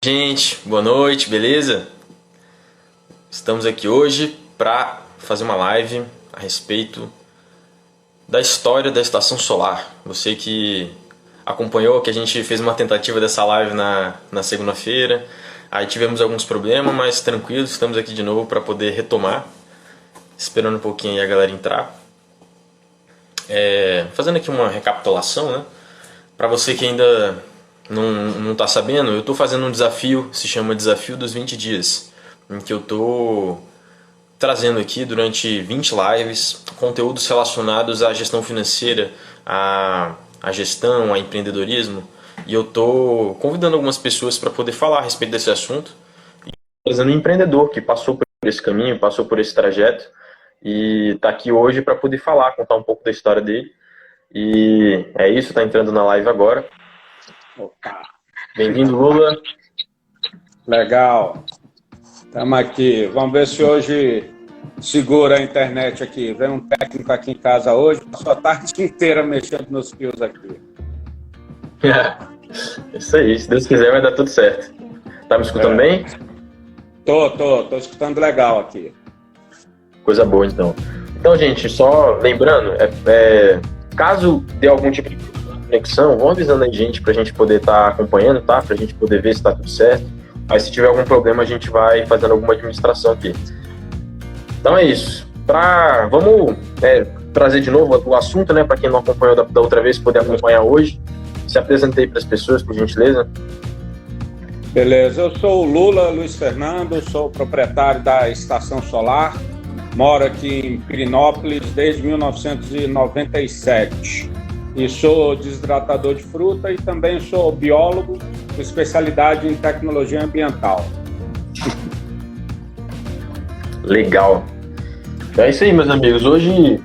Gente, boa noite, beleza? Estamos aqui hoje para fazer uma live a respeito da história da estação solar. Você que acompanhou, que a gente fez uma tentativa dessa live na segunda-feira, aí tivemos alguns problemas, mas tranquilo, estamos aqui de novo para poder retomar. Esperando um pouquinho aí a galera entrar. Fazendo aqui uma recapitulação, né? Para você que ainda não está sabendo, eu estou fazendo um desafio, se chama Desafio dos 20 Dias, em que eu estou trazendo aqui durante 20 lives conteúdos relacionados à gestão financeira, à gestão, ao empreendedorismo, e eu estou convidando algumas pessoas para poder falar a respeito desse assunto, e trazendo um empreendedor que passou por esse caminho, passou por esse trajeto, e está aqui hoje para poder falar, contar um pouco da história dele. E é isso, está entrando na live agora. Opa. Bem-vindo, Lula. Legal. Estamos aqui. Vamos ver se hoje segura a internet aqui. Vem um técnico aqui em casa hoje, passou a tarde inteira mexendo nos fios aqui. Isso aí, se Deus quiser vai dar tudo certo. Tá me escutando bem? Tô escutando legal aqui. Coisa boa, então. Então, gente, só lembrando, caso dê algum tipo de conexão, vão avisando aí, gente, pra gente poder estar acompanhando, tá? Pra gente poder ver se tá tudo certo. Aí, se tiver algum problema, a gente vai fazendo alguma administração aqui. Então é isso. Vamos trazer de novo o assunto, né? Pra quem não acompanhou da outra vez, poder acompanhar hoje. Se apresentei para as pessoas, por gentileza. Beleza, eu sou o Lula, Luiz Fernando, sou proprietário da Estação Solar, moro aqui em Pirenópolis desde 1997 e sou desidratador de fruta e também sou biólogo com especialidade em tecnologia ambiental. Legal. É isso aí, meus amigos. Hoje,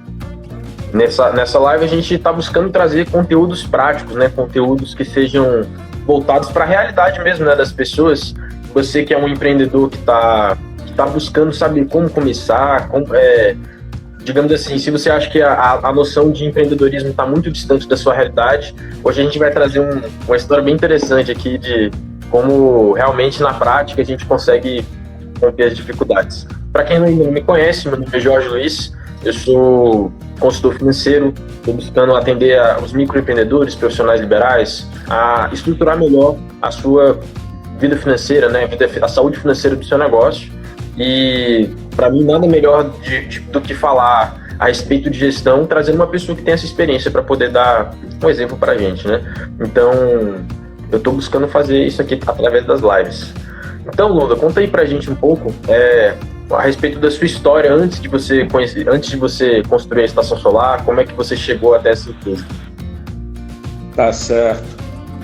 nessa live, a gente está buscando trazer conteúdos práticos, né? Conteúdos que sejam voltados para a realidade mesmo, né? Das pessoas. Você que é um empreendedor que está buscando saber como começar, digamos assim, se você acha que a noção de empreendedorismo está muito distante da sua realidade, hoje a gente vai trazer uma história bem interessante aqui de como realmente na prática a gente consegue romper as dificuldades. Para quem ainda não me conhece, meu nome é Jorge Luiz, eu sou consultor financeiro, estou buscando atender os microempreendedores, profissionais liberais, a estruturar melhor a sua vida financeira, né, a saúde financeira do seu negócio. E para mim nada melhor do que falar a respeito de gestão, trazendo uma pessoa que tem essa experiência para poder dar um exemplo para a gente, né? Então eu estou buscando fazer isso aqui através das lives. Então, Lula, conta aí para a gente um pouco a respeito da sua história antes de você construir a estação solar, como é que você chegou até essa empresa? Tá certo.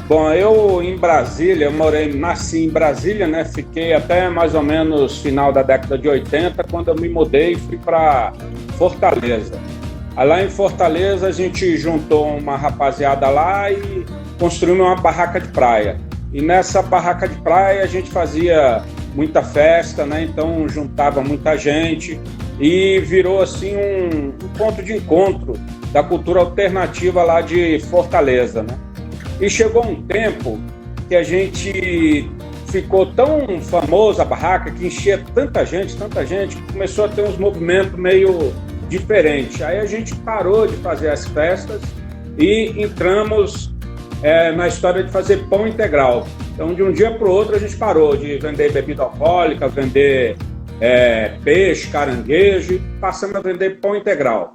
Bom, eu em Brasília, nasci em Brasília, né? Fiquei até mais ou menos final da década de 80, quando eu me mudei e fui para Fortaleza. Aí lá em Fortaleza a gente juntou uma rapaziada lá e construímos uma barraca de praia. E nessa barraca de praia a gente fazia muita festa, né? Então juntava muita gente e virou assim um ponto de encontro da cultura alternativa lá de Fortaleza, né? E chegou um tempo que a gente ficou tão famoso, a barraca, que enchia tanta gente, que começou a ter uns movimentos meio diferentes. Aí a gente parou de fazer as festas e entramos na história de fazer pão integral. Então, de um dia para o outro, a gente parou de vender bebida alcoólica, vender peixe, caranguejo, e passamos a vender pão integral.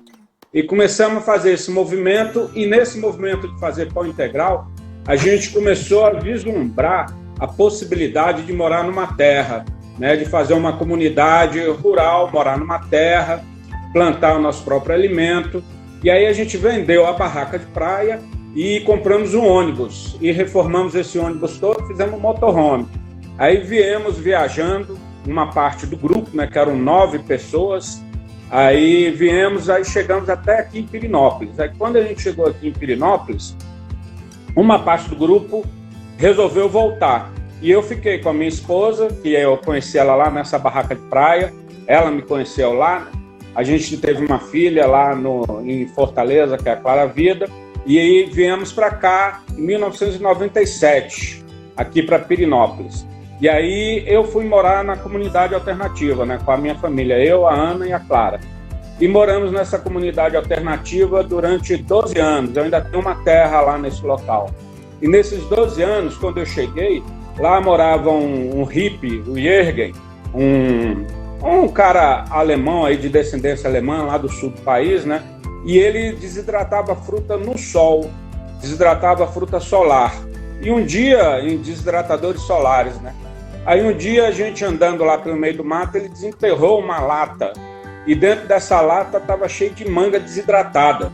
E começamos a fazer esse movimento, e nesse movimento de fazer pão integral, a gente começou a vislumbrar a possibilidade de morar numa terra, né? De fazer uma comunidade rural, morar numa terra, plantar o nosso próprio alimento. E aí a gente vendeu a barraca de praia e compramos um ônibus, e reformamos esse ônibus todo, fizemos um motorhome. Aí viemos viajando, uma parte do grupo, né? Que eram 9 pessoas. Aí chegamos até aqui em Pirenópolis. Aí quando a gente chegou aqui em Pirenópolis, uma parte do grupo resolveu voltar. E eu fiquei com a minha esposa, que eu conheci ela lá nessa barraca de praia, ela me conheceu lá. A gente teve uma filha lá em Fortaleza, que é a Clara Vida, e aí viemos para cá em 1997, aqui para Pirenópolis. E aí eu fui morar na comunidade alternativa, né, com a minha família, eu, a Ana e a Clara. E moramos nessa comunidade alternativa durante 12 anos. Eu ainda tenho uma terra lá nesse local. E nesses 12 anos, quando eu cheguei, lá morava um hippie, o Jürgen, um cara alemão aí de descendência alemã, lá do sul do país, né? E ele desidratava fruta no sol, desidratava fruta solar. E um dia, em desidratadores solares, né? Aí um dia, a gente andando lá pelo meio do mato, ele desenterrou uma lata. E dentro dessa lata estava cheio de manga desidratada.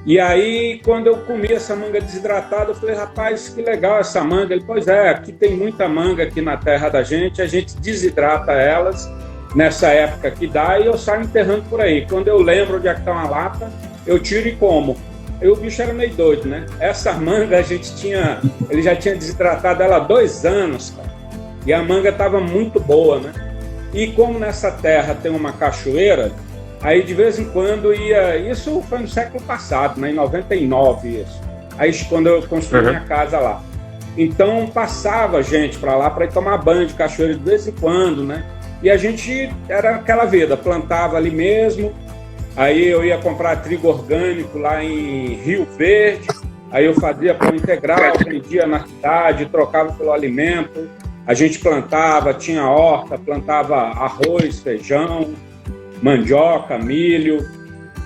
E aí, quando eu comi essa manga desidratada, eu falei, rapaz, que legal essa manga. Ele, pois é, aqui tem muita manga aqui na terra da gente, a gente desidrata elas nessa época que dá e eu saio enterrando por aí. Quando eu lembro onde é que está uma lata, eu tiro e como. E o bicho era meio doido, né? Essa manga ele já tinha desidratado ela há 2 anos, cara. E a manga estava muito boa, né? E como nessa terra tem uma cachoeira, aí de vez em quando ia... Isso foi no século passado, né? Em 99 isso. Aí quando eu construí minha casa lá. Então passava gente para lá para ir tomar banho de cachoeira de vez em quando, né? E a gente era aquela vida, plantava ali mesmo. Aí eu ia comprar trigo orgânico lá em Rio Verde. Aí eu fazia pão integral, vendia na cidade, trocava pelo alimento. A gente plantava, tinha horta, plantava arroz, feijão, mandioca, milho,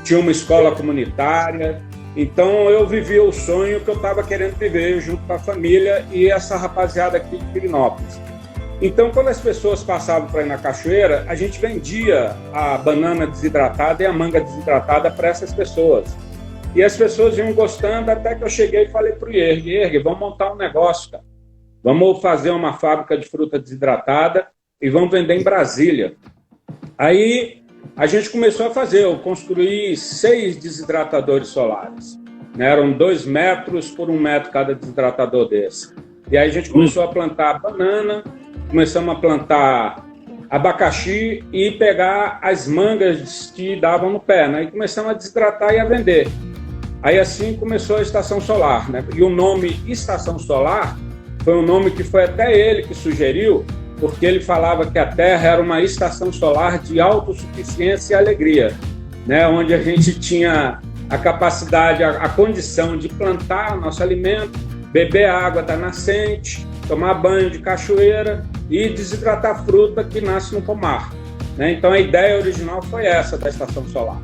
tinha uma escola comunitária. Então eu vivia o sonho que eu estava querendo viver junto com a família e essa rapaziada aqui de Pirenópolis. Então, quando as pessoas passavam para ir na cachoeira, a gente vendia a banana desidratada e a manga desidratada para essas pessoas. E as pessoas iam gostando até que eu cheguei e falei para o Jürgen, vamos montar um negócio, cara. Vamos fazer uma fábrica de fruta desidratada e vamos vender em Brasília. Aí a gente começou a fazer, eu construí 6 desidratadores solares. Né? Eram 2 metros por 1 metro cada desidratador desse. E aí a gente começou a plantar banana, começamos a plantar abacaxi e pegar as mangas que davam no pé. Né? E começamos a desidratar e a vender. Aí assim começou a estação solar. Né? E o nome Estação Solar foi um nome que foi até ele que sugeriu, porque ele falava que a Terra era uma estação solar de autossuficiência e alegria, né? Onde a gente tinha a capacidade, a condição de plantar nosso alimento, beber a água da nascente, tomar banho de cachoeira e desidratar fruta que nasce no pomar. Né? Então a ideia original foi essa da estação solar.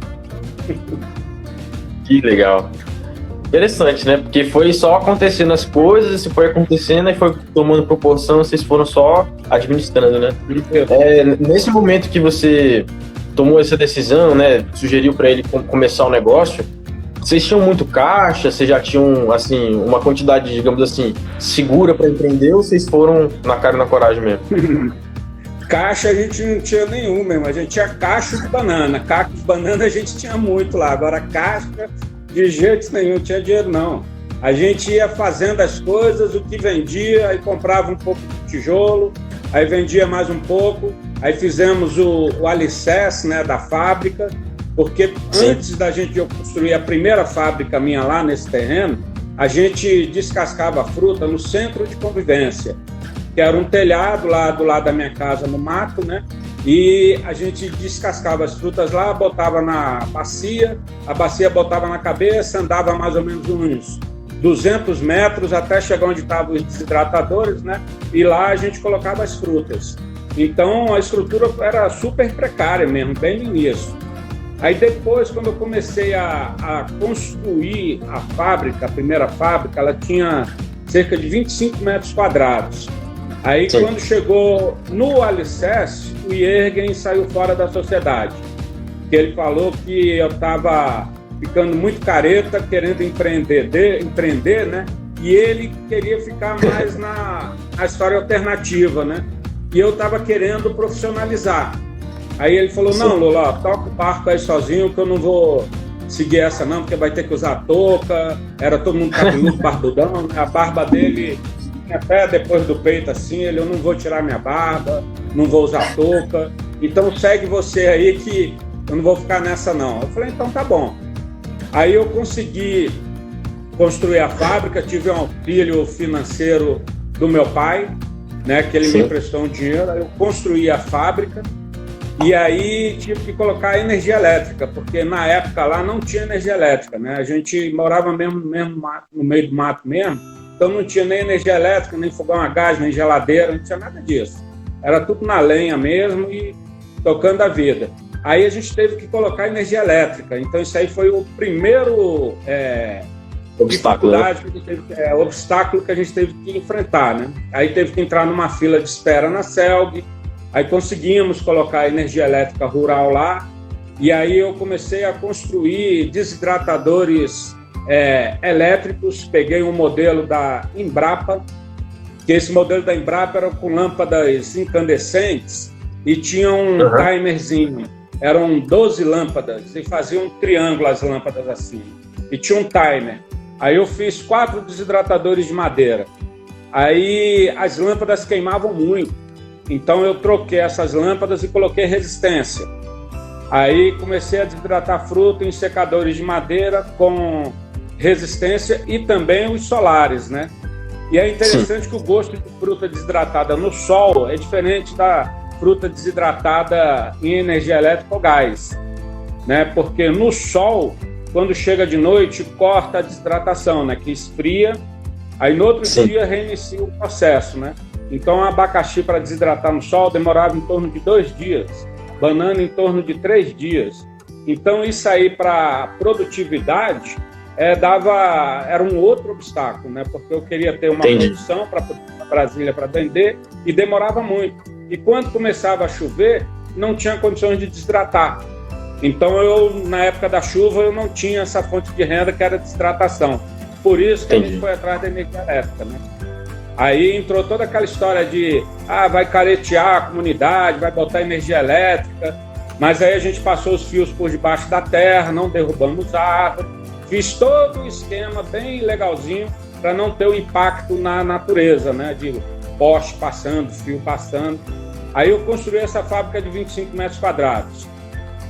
Que legal. Interessante, né? Porque foi só acontecendo as coisas, foi acontecendo e foi tomando proporção, vocês foram só administrando, né? Nesse momento que você tomou essa decisão, né? Sugeriu para ele começar o negócio, vocês tinham muito caixa, vocês já tinham, assim, uma quantidade, digamos assim, segura para empreender ou vocês foram na cara e na coragem mesmo? Caixa a gente não tinha nenhum mesmo, a gente tinha cacho de banana. Cacho de banana a gente tinha muito lá, agora caixa... De jeito nenhum, não tinha dinheiro não. A gente ia fazendo as coisas, o que vendia, aí comprava um pouco de tijolo, aí vendia mais um pouco, aí fizemos o alicerce, né, da fábrica, porque antes da gente construir a primeira fábrica minha lá nesse terreno, a gente descascava a fruta no centro de convivência, que era um telhado lá do lado da minha casa, no mato, né? E a gente descascava as frutas lá, botava na bacia, a bacia botava na cabeça, andava mais ou menos uns 200 metros até chegar onde estavam os desidratadores, né? E lá a gente colocava as frutas. Então a estrutura era super precária mesmo, bem no início. Aí depois, quando eu comecei a construir a fábrica, a primeira fábrica, ela tinha cerca de 25 metros quadrados. Aí, quando chegou no alicerce, o Jürgen saiu fora da sociedade. Ele falou que eu estava ficando muito careta, querendo empreender, né? E ele queria ficar mais na história alternativa, né? E eu estava querendo profissionalizar. Aí ele falou, não, Lula, toca o barco aí sozinho, que eu não vou seguir essa não, porque vai ter que usar touca. Era todo mundo cabeludo, barbudão, a barba dele... até depois do peito assim, eu não vou tirar minha barba, não vou usar touca, então segue você aí que eu não vou ficar nessa não. Eu falei, então tá bom. Aí eu consegui construir a fábrica, tive um auxílio financeiro do meu pai, né, que ele Sim. me emprestou um dinheiro, eu construí a fábrica e aí tive que colocar energia elétrica, porque na época lá não tinha energia elétrica, né? A gente morava mesmo no meio do mato mesmo, então não tinha nem energia elétrica, nem fogão a gás, nem geladeira, não tinha nada disso. Era tudo na lenha mesmo e tocando a vida. Aí a gente teve que colocar energia elétrica, então isso aí foi o primeiro Obstáculo, né? obstáculo que a gente teve que enfrentar, né? Aí teve que entrar numa fila de espera na CELG, aí conseguimos colocar energia elétrica rural lá, e aí eu comecei a construir desidratadores elétricos. Peguei um modelo da Embrapa, que esse modelo da Embrapa era com lâmpadas incandescentes e tinha um timerzinho. Eram 12 lâmpadas e faziam um triângulo as lâmpadas assim. E tinha um timer. Aí eu fiz 4 desidratadores de madeira. Aí as lâmpadas queimavam muito. Então eu troquei essas lâmpadas e coloquei resistência. Aí comecei a desidratar fruta em secadores de madeira com resistência e também os solares, né? E é interessante que o gosto de fruta desidratada no sol é diferente da fruta desidratada em energia elétrica ou gás, né? Porque no sol, quando chega de noite, corta a desidratação, né? Que esfria, aí no outro dia reinicia o processo, né? Então, o abacaxi para desidratar no sol demorava em torno de 2 dias, banana em torno de 3 dias. Então, isso aí para produtividade era um outro obstáculo, né? Porque eu queria ter uma produção para Brasília para vender e demorava muito. E quando começava a chover, não tinha condições de desidratar. Então, na época da chuva, eu não tinha essa fonte de renda que era desidratação. Por isso que a gente foi atrás da energia elétrica, né? Aí entrou toda aquela história de vai caretear a comunidade, vai botar energia elétrica, mas aí a gente passou os fios por debaixo da terra, não derrubamos árvore, fiz todo o esquema bem legalzinho para não ter o impacto na natureza, né? De poste passando, fio passando. Aí eu construí essa fábrica de 25 metros quadrados.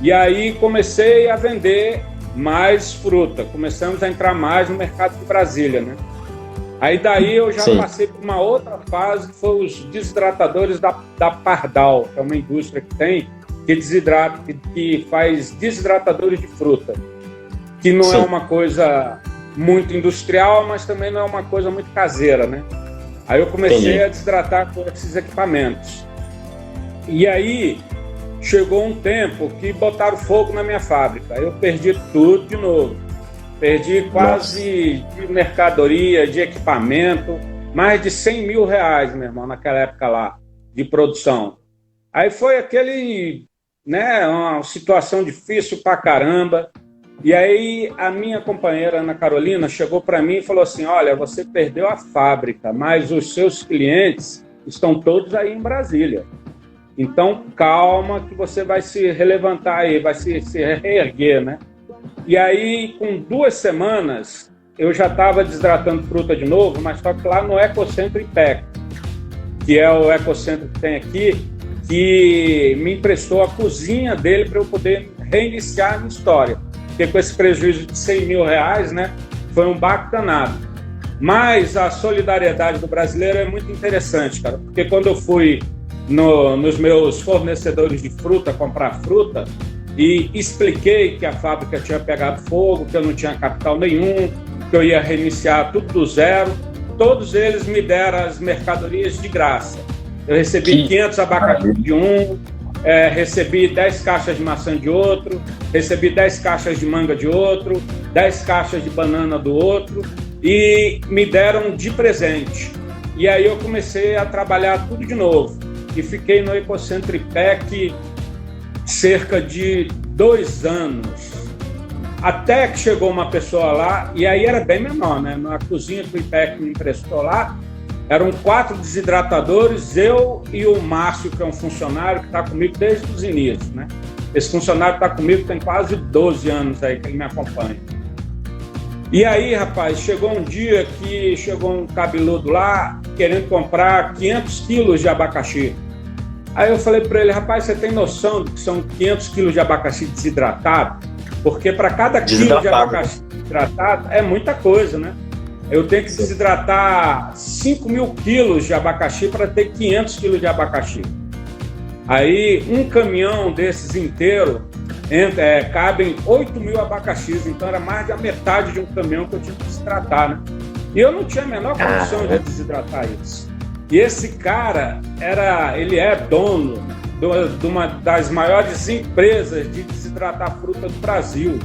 E aí comecei a vender mais fruta, começamos a entrar mais no mercado de Brasília, né? Aí daí eu já passei por uma outra fase, que foi os desidratadores da Pardal, que é uma indústria que tem, que faz desidratadores de fruta, que não é uma coisa muito industrial, mas também não é uma coisa muito caseira, né? Aí eu comecei a desidratar com esses equipamentos. E aí chegou um tempo que botaram fogo na minha fábrica, eu perdi tudo de novo. Perdi quase de mercadoria, de equipamento, mais de 100 mil reais, meu irmão, naquela época lá, de produção. Aí foi uma situação difícil pra caramba. E aí a minha companheira, Ana Carolina, chegou para mim e falou assim: olha, você perdeu a fábrica, mas os seus clientes estão todos aí em Brasília. Então, calma que você vai se relevantar aí, vai se reerguer, né? E aí, com 2 semanas, eu já estava desidratando fruta de novo, mas só que lá no Ecocentro IPEC, que é o ecocentro que tem aqui, que me emprestou a cozinha dele para eu poder reiniciar a minha história. Porque com esse prejuízo de 100 mil reais, né, foi um baque danado. Mas a solidariedade do brasileiro é muito interessante, cara, porque quando eu fui nos meus fornecedores de fruta, comprar fruta, e expliquei que a fábrica tinha pegado fogo, que eu não tinha capital nenhum, que eu ia reiniciar tudo do zero, todos eles me deram as mercadorias de graça. Eu recebi 500 abacaxi de um, recebi 10 caixas de maçã de outro, recebi 10 caixas de manga de outro, 10 caixas de banana do outro, e me deram de presente. E aí eu comecei a trabalhar tudo de novo. E fiquei no Ecocentro IPEC cerca de 2 anos, até que chegou uma pessoa lá, e aí era bem menor, né? Na cozinha que o IPEC me emprestou lá, eram 4 desidratadores, eu e o Márcio, que é um funcionário que está comigo desde os inícios, né? Esse funcionário está comigo tem quase 12 anos aí que ele me acompanha. E aí, rapaz, chegou um dia que chegou um cabeludo lá querendo comprar 500 quilos de abacaxi. Aí eu falei para ele: rapaz, você tem noção de que são 500 quilos de abacaxi desidratado? Porque para cada quilo de abacaxi desidratado é muita coisa, né? eu tenho que desidratar 5.000 quilos de abacaxi para ter 500 quilos de abacaxi. Aí, um caminhão desses inteiro, cabem 8.000 abacaxis, então era mais da metade de um caminhão que eu tinha que desidratar, né? E eu não tinha a menor condição de desidratar isso. E esse cara, ele é dono de uma das maiores empresas de desidratar fruta do Brasil,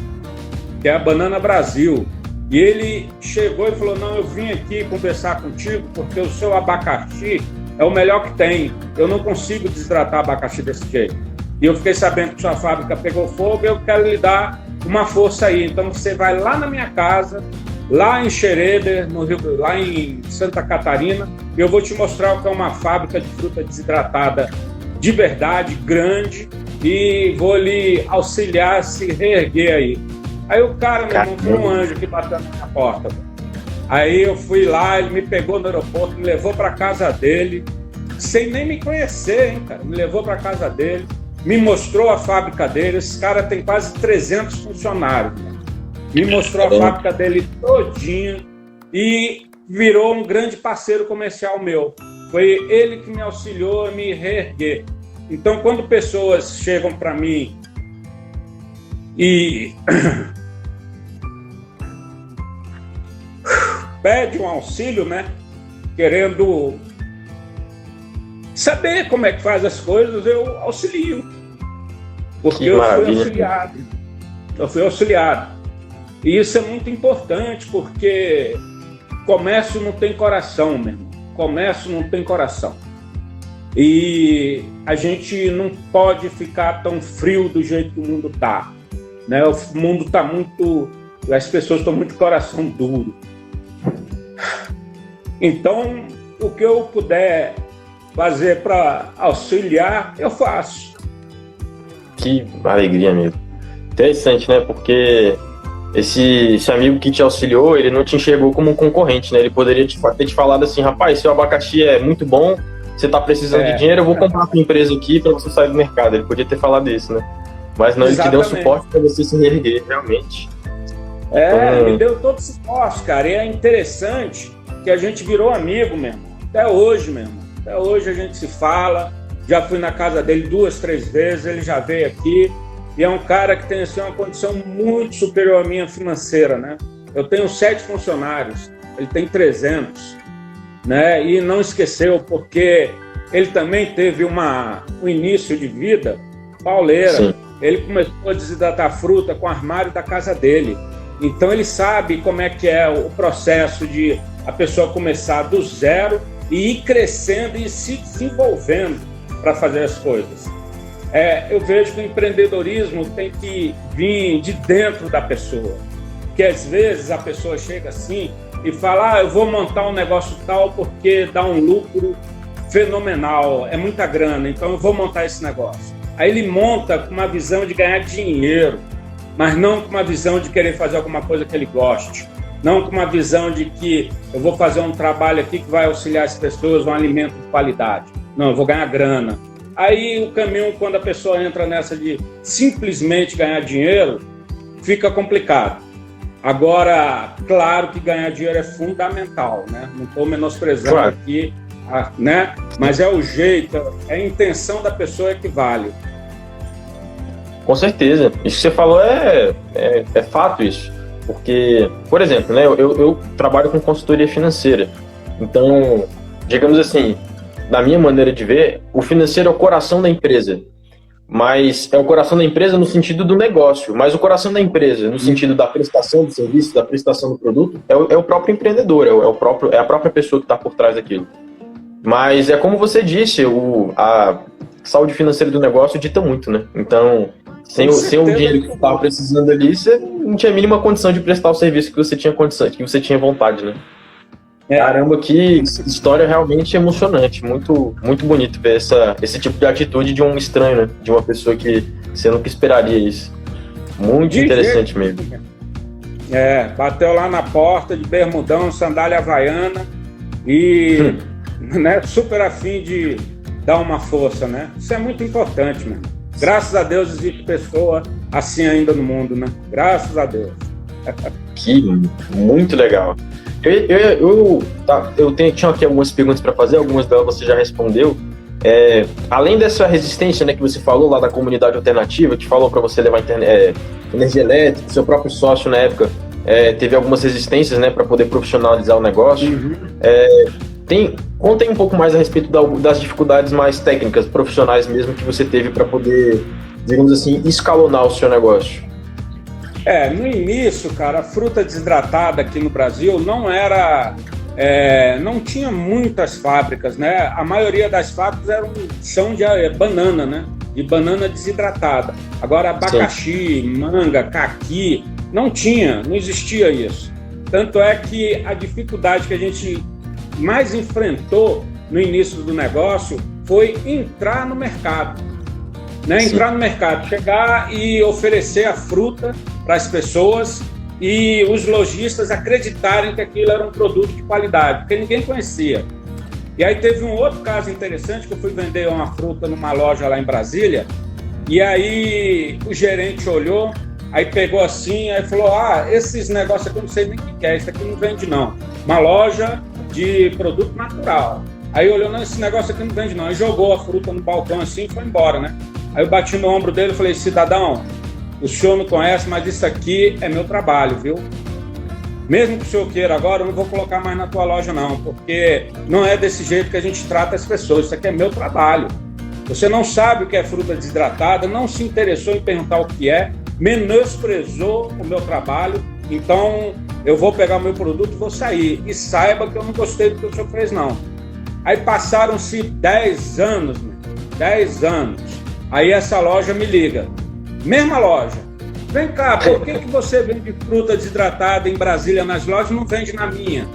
que é a Banana Brasil. E ele chegou e falou, não, eu vim aqui conversar contigo porque o seu abacaxi é o melhor que tem. Eu não consigo desidratar abacaxi desse jeito. E eu fiquei sabendo que sua fábrica pegou fogo e eu quero lhe dar uma força aí. Então você vai lá na minha casa, lá em Xereder, no Rio, lá em Santa Catarina, e eu vou te mostrar o que é uma fábrica de fruta desidratada de verdade, grande, e vou lhe auxiliar a se reerguer aí. Aí o cara, meu irmão, foi um anjo que bateu na minha porta. Aí eu fui lá, ele me pegou no aeroporto, me levou para casa dele, sem nem me conhecer, hein, cara? Me levou para casa dele, me mostrou a fábrica dele. Esse cara tem quase 300 funcionários, né? Me mostrou a fábrica dele todinha e virou um grande parceiro comercial meu. Foi ele que me auxiliou a me reerguer. Então, quando pessoas chegam para mim e pedem um auxílio, né, querendo saber como é que faz as coisas, eu auxilio. Porque eu fui auxiliado. Eu fui auxiliado. E isso é muito importante, porque comércio não tem coração, meu irmão. Comércio não tem coração. E a gente não pode ficar tão frio do jeito que o mundo está, né? O mundo está muito... As pessoas estão muito coração duro. Então, o que eu puder fazer para auxiliar, eu faço. Que alegria mesmo. Interessante, né? Porque esse amigo que te auxiliou, ele não te enxergou como um concorrente, né? Ele poderia ter te falado assim, rapaz, seu abacaxi é muito bom, você tá precisando de dinheiro, eu vou comprar a tua empresa aqui para você sair do mercado. Ele podia ter falado isso, né? Mas não, ele te deu um suporte para você se reerguer, realmente. Ele me deu todo esse suporte, cara. E é interessante que a gente virou amigo mesmo. Até hoje mesmo. Até hoje a gente se fala. Já fui na casa dele 2, 3 vezes, ele já veio aqui. E é um cara que tem assim, uma condição muito superior à minha financeira, né? Eu tenho 7 funcionários, ele tem 300, né? E não esqueceu, porque ele também teve um início de vida pauleira. Sim. Ele começou a desidratar fruta com o armário da casa dele. Então ele sabe como é que é o processo de a pessoa começar do zero e ir crescendo e se desenvolvendo para fazer as coisas. Eu vejo que o empreendedorismo tem que vir de dentro da pessoa. Que às vezes a pessoa chega assim e fala, eu vou montar um negócio tal porque dá um lucro fenomenal, é muita grana, então eu vou montar esse negócio. Aí ele monta com uma visão de ganhar dinheiro, mas não com uma visão de querer fazer alguma coisa que ele goste. Não com uma visão de que eu vou fazer um trabalho aqui que vai auxiliar as pessoas, um alimento de qualidade. Não, eu vou ganhar grana. Aí o caminho, quando a pessoa entra nessa de simplesmente ganhar dinheiro, fica complicado. Agora, claro que ganhar dinheiro é fundamental, né? Não estou menosprezando aqui, né? Mas é o jeito, é a intenção da pessoa que vale. Com certeza. Isso que você falou é fato isso. Porque, por exemplo, né, eu trabalho com consultoria financeira. Então, digamos assim, da minha maneira de ver, o financeiro é o coração da empresa. Mas é o coração da empresa no sentido do negócio. Mas o coração da empresa, no sentido da prestação do serviço, da prestação do produto, é o próprio empreendedor, é a própria pessoa que está por trás daquilo. Mas é como você disse, a saúde financeira do negócio dita muito, né? Então, sem o dinheiro que você estava precisando ali, você não tinha a mínima condição de prestar o serviço que você tinha condição, que você tinha vontade, né? Caramba, que história realmente emocionante, muito, muito bonito ver esse tipo de atitude de um estranho, né? De uma pessoa que você nunca esperaria isso. Muito interessante mesmo. Bateu lá na porta de bermudão, sandália havaiana e né, super afim de dar uma força, né? Isso é muito importante, mano. Graças a Deus existe pessoa assim ainda no mundo, né? Graças a Deus. Que muito legal. Tinha aqui algumas perguntas para fazer, algumas delas você já respondeu. Além dessa resistência, né, que você falou lá da comunidade alternativa, que falou para você levar energia elétrica, seu próprio sócio na época teve algumas resistências, né, para poder profissionalizar o negócio. Uhum. Conta aí um pouco mais a respeito das dificuldades mais técnicas, profissionais mesmo, que você teve para poder, digamos assim, escalonar o seu negócio. No início, cara, a fruta desidratada aqui no Brasil não tinha muitas fábricas, né? A maioria das fábricas são de banana, né? De banana desidratada. Agora, abacaxi, manga, caqui, não existia isso. Tanto é que a dificuldade que a gente mais enfrentou no início do negócio foi entrar no mercado. Né? Entrar no mercado, chegar e oferecer a fruta para as pessoas e os lojistas acreditarem que aquilo era um produto de qualidade, porque ninguém conhecia. E aí teve um outro caso interessante, que eu fui vender uma fruta numa loja lá em Brasília, e aí o gerente olhou, aí pegou assim, aí falou, esses negócios aqui eu não sei nem o que é, isso aqui não vende não. Uma loja de produto natural. Aí olhou, não, esse negócio aqui não vende não. Aí jogou a fruta no balcão assim e foi embora, né? Aí eu bati no ombro dele e falei, cidadão, o senhor não conhece, mas isso aqui é meu trabalho, viu? Mesmo que o senhor queira agora, eu não vou colocar mais na tua loja não, porque não é desse jeito que a gente trata as pessoas, isso aqui é meu trabalho. Você não sabe o que é fruta desidratada, não se interessou em perguntar o que é, menosprezou o meu trabalho, então eu vou pegar o meu produto e vou sair. E saiba que eu não gostei do que o senhor fez, não. Aí passaram-se 10 anos, 10 anos. Aí essa loja me liga. Mesma loja. Vem cá, por que você vende fruta desidratada em Brasília nas lojas e não vende na minha?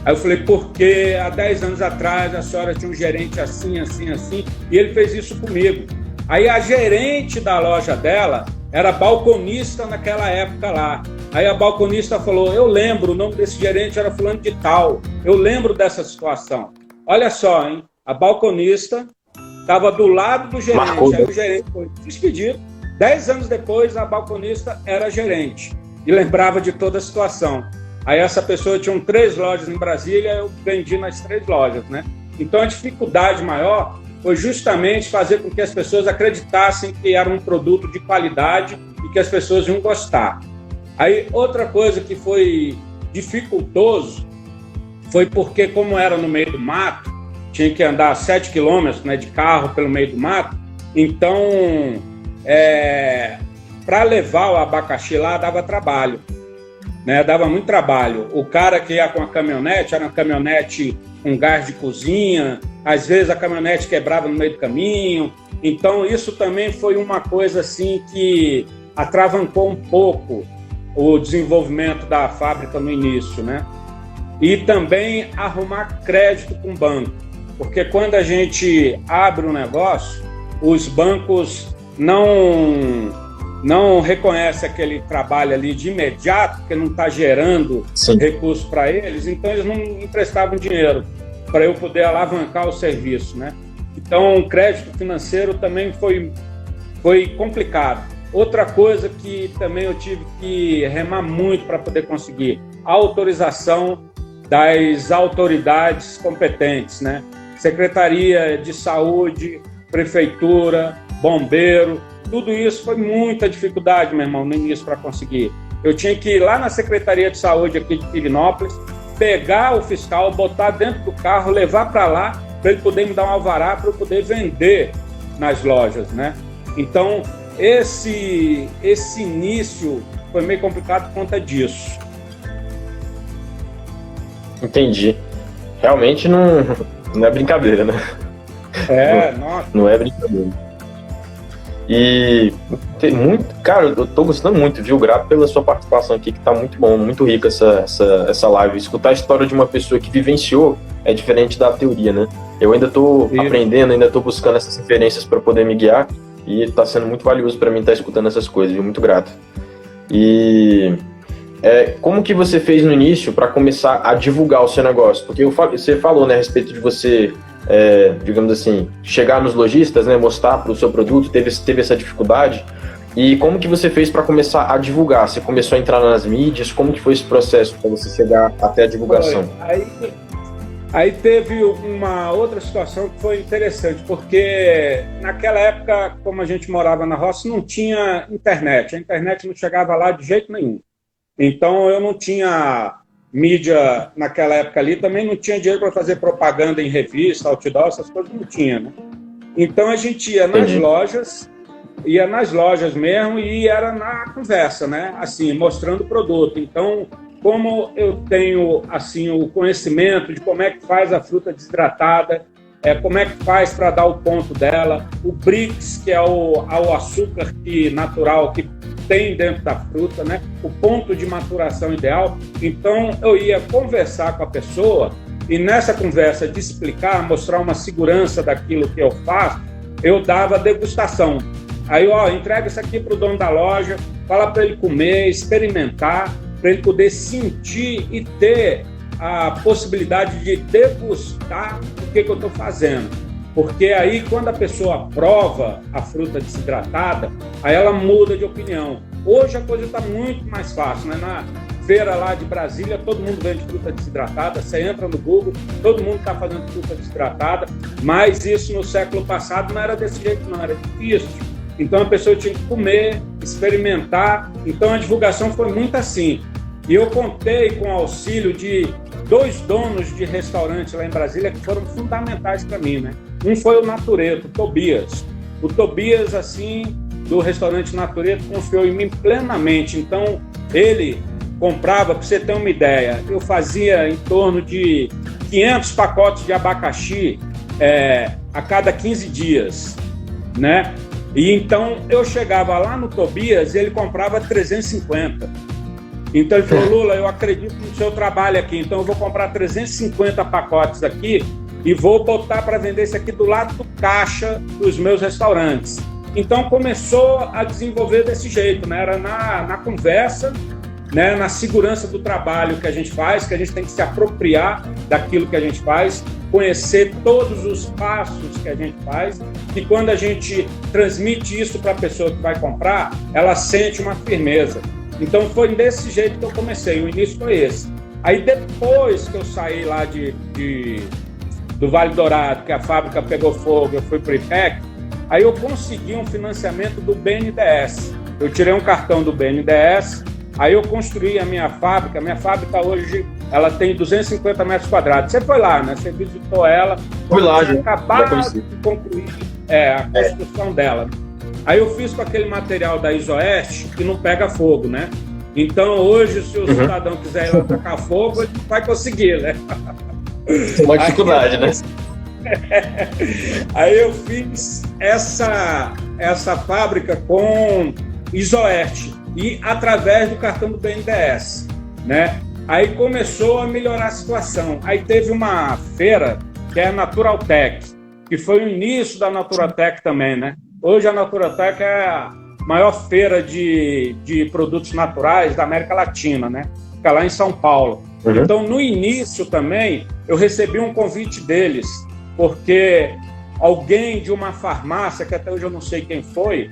Aí eu falei, porque há 10 anos atrás a senhora tinha um gerente assim, assim, assim, e ele fez isso comigo. Aí a gerente da loja dela era balconista naquela época lá. Aí a balconista falou, eu lembro, o nome desse gerente era fulano de tal, eu lembro dessa situação. Olha só, hein? A balconista estava do lado do gerente, aí o gerente foi despedido. 10 anos depois, a balconista era gerente e lembrava de toda a situação. Aí essa pessoa tinha 3 lojas em Brasília, eu vendi nas 3 lojas, né? Então a dificuldade maior foi justamente fazer com que as pessoas acreditassem que era um produto de qualidade e que as pessoas iam gostar. Aí outra coisa que foi dificultoso foi porque, como era no meio do mato, tinha que andar 7 quilômetros, né, de carro pelo meio do mato, então para levar o abacaxi lá dava trabalho, né? Dava muito trabalho. O cara que ia com a caminhonete, era uma caminhonete com gás de cozinha, às vezes a caminhonete quebrava no meio do caminho, então isso também foi uma coisa assim que atravancou um pouco o desenvolvimento da fábrica no início, né? E também arrumar crédito com o banco, porque quando a gente abre um negócio, os bancos não reconhecem aquele trabalho ali de imediato, porque não está gerando recursos para eles, então eles não emprestavam dinheiro para eu poder alavancar o serviço, né? Então, o crédito financeiro também foi complicado. Outra coisa que também eu tive que remar muito para poder conseguir, a autorização das autoridades competentes, né? Secretaria de Saúde, Prefeitura, Bombeiro, tudo isso foi muita dificuldade, meu irmão, no início para conseguir. Eu tinha que ir lá na Secretaria de Saúde aqui de Pirenópolis, pegar o fiscal, botar dentro do carro, levar para lá, para ele poder me dar um alvará para eu poder vender nas lojas, né? Então, esse início foi meio complicado por conta disso. Entendi. Realmente não é brincadeira, né? Nossa. Não é brincadeira. E tem muito, cara, eu tô gostando muito, viu? Grato pela sua participação aqui, que tá muito bom, muito rica essa live. Escutar a história de uma pessoa que vivenciou é diferente da teoria, né? Eu ainda tô aprendendo, ainda tô buscando essas referências para poder me guiar, e tá sendo muito valioso para mim estar escutando essas coisas, viu? Muito grato. E como que você fez no início para começar a divulgar o seu negócio? Porque você falou, né, a respeito de você, digamos assim, chegar nos lojistas, né, mostrar para o seu produto, teve essa dificuldade. E como que você fez para começar a divulgar? Você começou a entrar nas mídias? Como que foi esse processo para você chegar até a divulgação? Aí teve uma outra situação que foi interessante, porque naquela época, como a gente morava na roça, não tinha internet. A internet não chegava lá de jeito nenhum. Então eu não tinha mídia naquela época ali, também não tinha dinheiro para fazer propaganda em revista, outdoor, essas coisas não tinha, né? Então a gente ia nas lojas mesmo e era na conversa, né? Assim, mostrando o produto. Então, como eu tenho assim o conhecimento de como é que faz a fruta desidratada, como é que faz para dar o ponto dela, o Brix, que é o açúcar natural que tem dentro da fruta, né? O ponto de maturação ideal. Então, eu ia conversar com a pessoa e nessa conversa de explicar, mostrar uma segurança daquilo que eu faço, eu dava degustação. Aí, entrega isso aqui para o dono da loja, fala para ele comer, experimentar, para ele poder sentir e ter a possibilidade de degustar o que eu estou fazendo. Porque aí, quando a pessoa prova a fruta desidratada, aí ela muda de opinião. Hoje a coisa está muito mais fácil, né? Na feira lá de Brasília, todo mundo vende fruta desidratada, você entra no Google, todo mundo está fazendo fruta desidratada, mas isso no século passado não era desse jeito, não, era difícil. Então a pessoa tinha que comer, experimentar, então a divulgação foi muito assim. E eu contei com o auxílio de 2 donos de restaurante lá em Brasília que foram fundamentais para mim, né? Um foi o Natureto, o Tobias. O Tobias, assim, do restaurante Natureto, confiou em mim plenamente. Então, ele comprava, para você ter uma ideia, eu fazia em torno de 500 pacotes de abacaxi a cada 15 dias, né? E então, eu chegava lá no Tobias e ele comprava 350. Então ele falou, Lula, eu acredito no seu trabalho aqui, então eu vou comprar 350 pacotes aqui e vou botar para vender isso aqui do lado do caixa dos meus restaurantes. Então começou a desenvolver desse jeito, né? Era na conversa, né? Na segurança do trabalho que a gente faz, que a gente tem que se apropriar daquilo que a gente faz, conhecer todos os passos que a gente faz, e quando a gente transmite isso para a pessoa que vai comprar, ela sente uma firmeza. Então foi desse jeito que eu comecei, o início foi esse. Aí depois que eu saí lá do Vale Dourado, que a fábrica pegou fogo, eu fui para o IPEC, aí eu consegui um financiamento do BNDES. Eu tirei um cartão do BNDES, aí eu construí a minha fábrica hoje, ela tem 250 metros quadrados. Você foi lá, né? Você visitou ela. Fui lá, já acabado de concluir a construção dela. Aí eu fiz com aquele material da Isoeste que não pega fogo, né? Então hoje, se o cidadão quiser ir lá tacar fogo, ele vai conseguir, né? Uma dificuldade, né? Aí eu fiz essa fábrica com Isoeste e através do cartão do BNDES, né? Aí começou a melhorar a situação. Aí teve uma feira que é a Naturaltech, que foi o início da Naturaltech também, né? Hoje a Naturaltech é a maior feira de produtos naturais da América Latina, né? Fica lá em São Paulo. Então, no início também, eu recebi um convite deles, porque alguém de uma farmácia, que até hoje eu não sei quem foi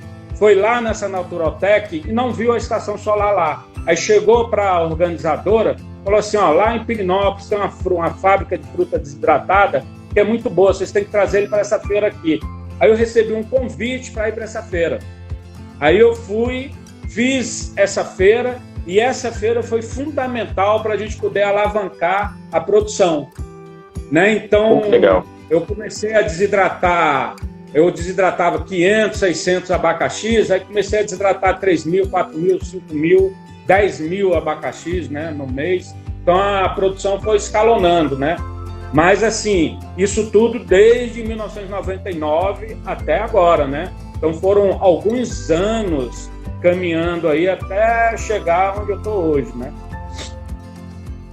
lá nessa Naturaltech e não viu a estação solar lá. Aí chegou para a organizadora, falou assim, lá em Pirinópolis tem uma fábrica de fruta desidratada que é muito boa, vocês têm que trazer ele para essa feira aqui. Aí eu recebi um convite para ir para essa feira. Aí eu fui, fiz essa feira, e essa feira foi fundamental para a gente poder alavancar a produção, né? Então, legal. Eu comecei a desidratar, eu desidratava 500, 600 abacaxis, aí comecei a desidratar 3.000, 4.000, 5.000, 10.000 abacaxis, né, no mês. Então a produção foi escalonando, né? Mas, assim, isso tudo desde 1999 até agora, né? Então, foram alguns anos caminhando aí até chegar onde eu estou hoje, né?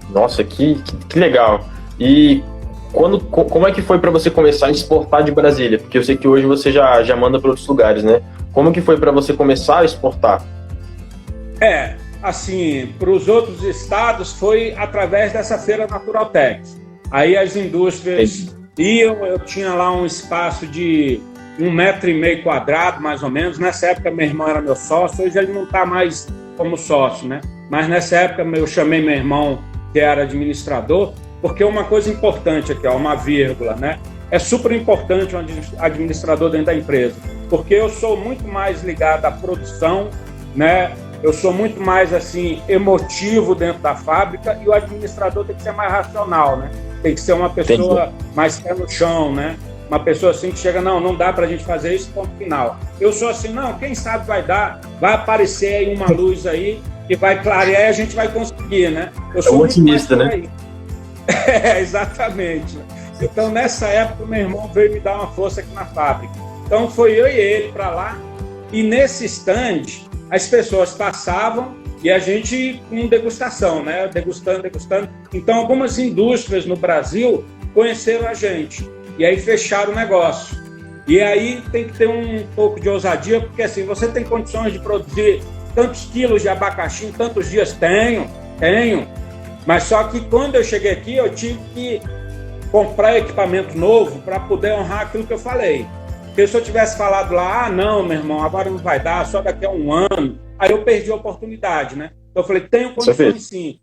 Nossa, que legal. E como é que foi para você começar a exportar de Brasília? Porque eu sei que hoje você já manda para outros lugares, né? Como que foi para você começar a exportar? Assim, para os outros estados foi através dessa feira Naturaltech. Aí as indústrias iam, eu tinha lá um espaço de 1,5 quadrado, mais ou menos. Nessa época, meu irmão era meu sócio. Hoje ele não está mais como sócio, né? Mas nessa época, eu chamei meu irmão, que era administrador, porque uma coisa importante aqui, ó, uma vírgula, né? É super importante um administrador dentro da empresa, porque eu sou muito mais ligado à produção, né? Eu sou muito mais, assim, emotivo dentro da fábrica, e o administrador tem que ser mais racional, né? Tem que ser uma pessoa mais pé no chão, né? Uma pessoa assim que chega, não dá pra gente fazer isso, ponto final. Eu sou assim, não, quem sabe vai dar, vai aparecer aí uma luz aí, que vai clarear e a gente vai conseguir, né? Eu sou otimista, né? Exatamente. Então, nessa época, meu irmão veio me dar uma força aqui na fábrica. Então, foi eu e ele para lá, e nesse stand, as pessoas passavam e a gente com degustação, né? Degustando. Então, algumas indústrias no Brasil conheceram a gente, e aí fecharam o negócio. E aí tem que ter um pouco de ousadia, porque assim, você tem condições de produzir tantos quilos de abacaxi em tantos dias? Tenho. Mas só que quando eu cheguei aqui, eu tive que comprar equipamento novo para poder honrar aquilo que eu falei. Porque se eu tivesse falado lá, não, meu irmão, agora não vai dar, só daqui a um ano, aí eu perdi a oportunidade, né? Então eu falei, tenho condições sim.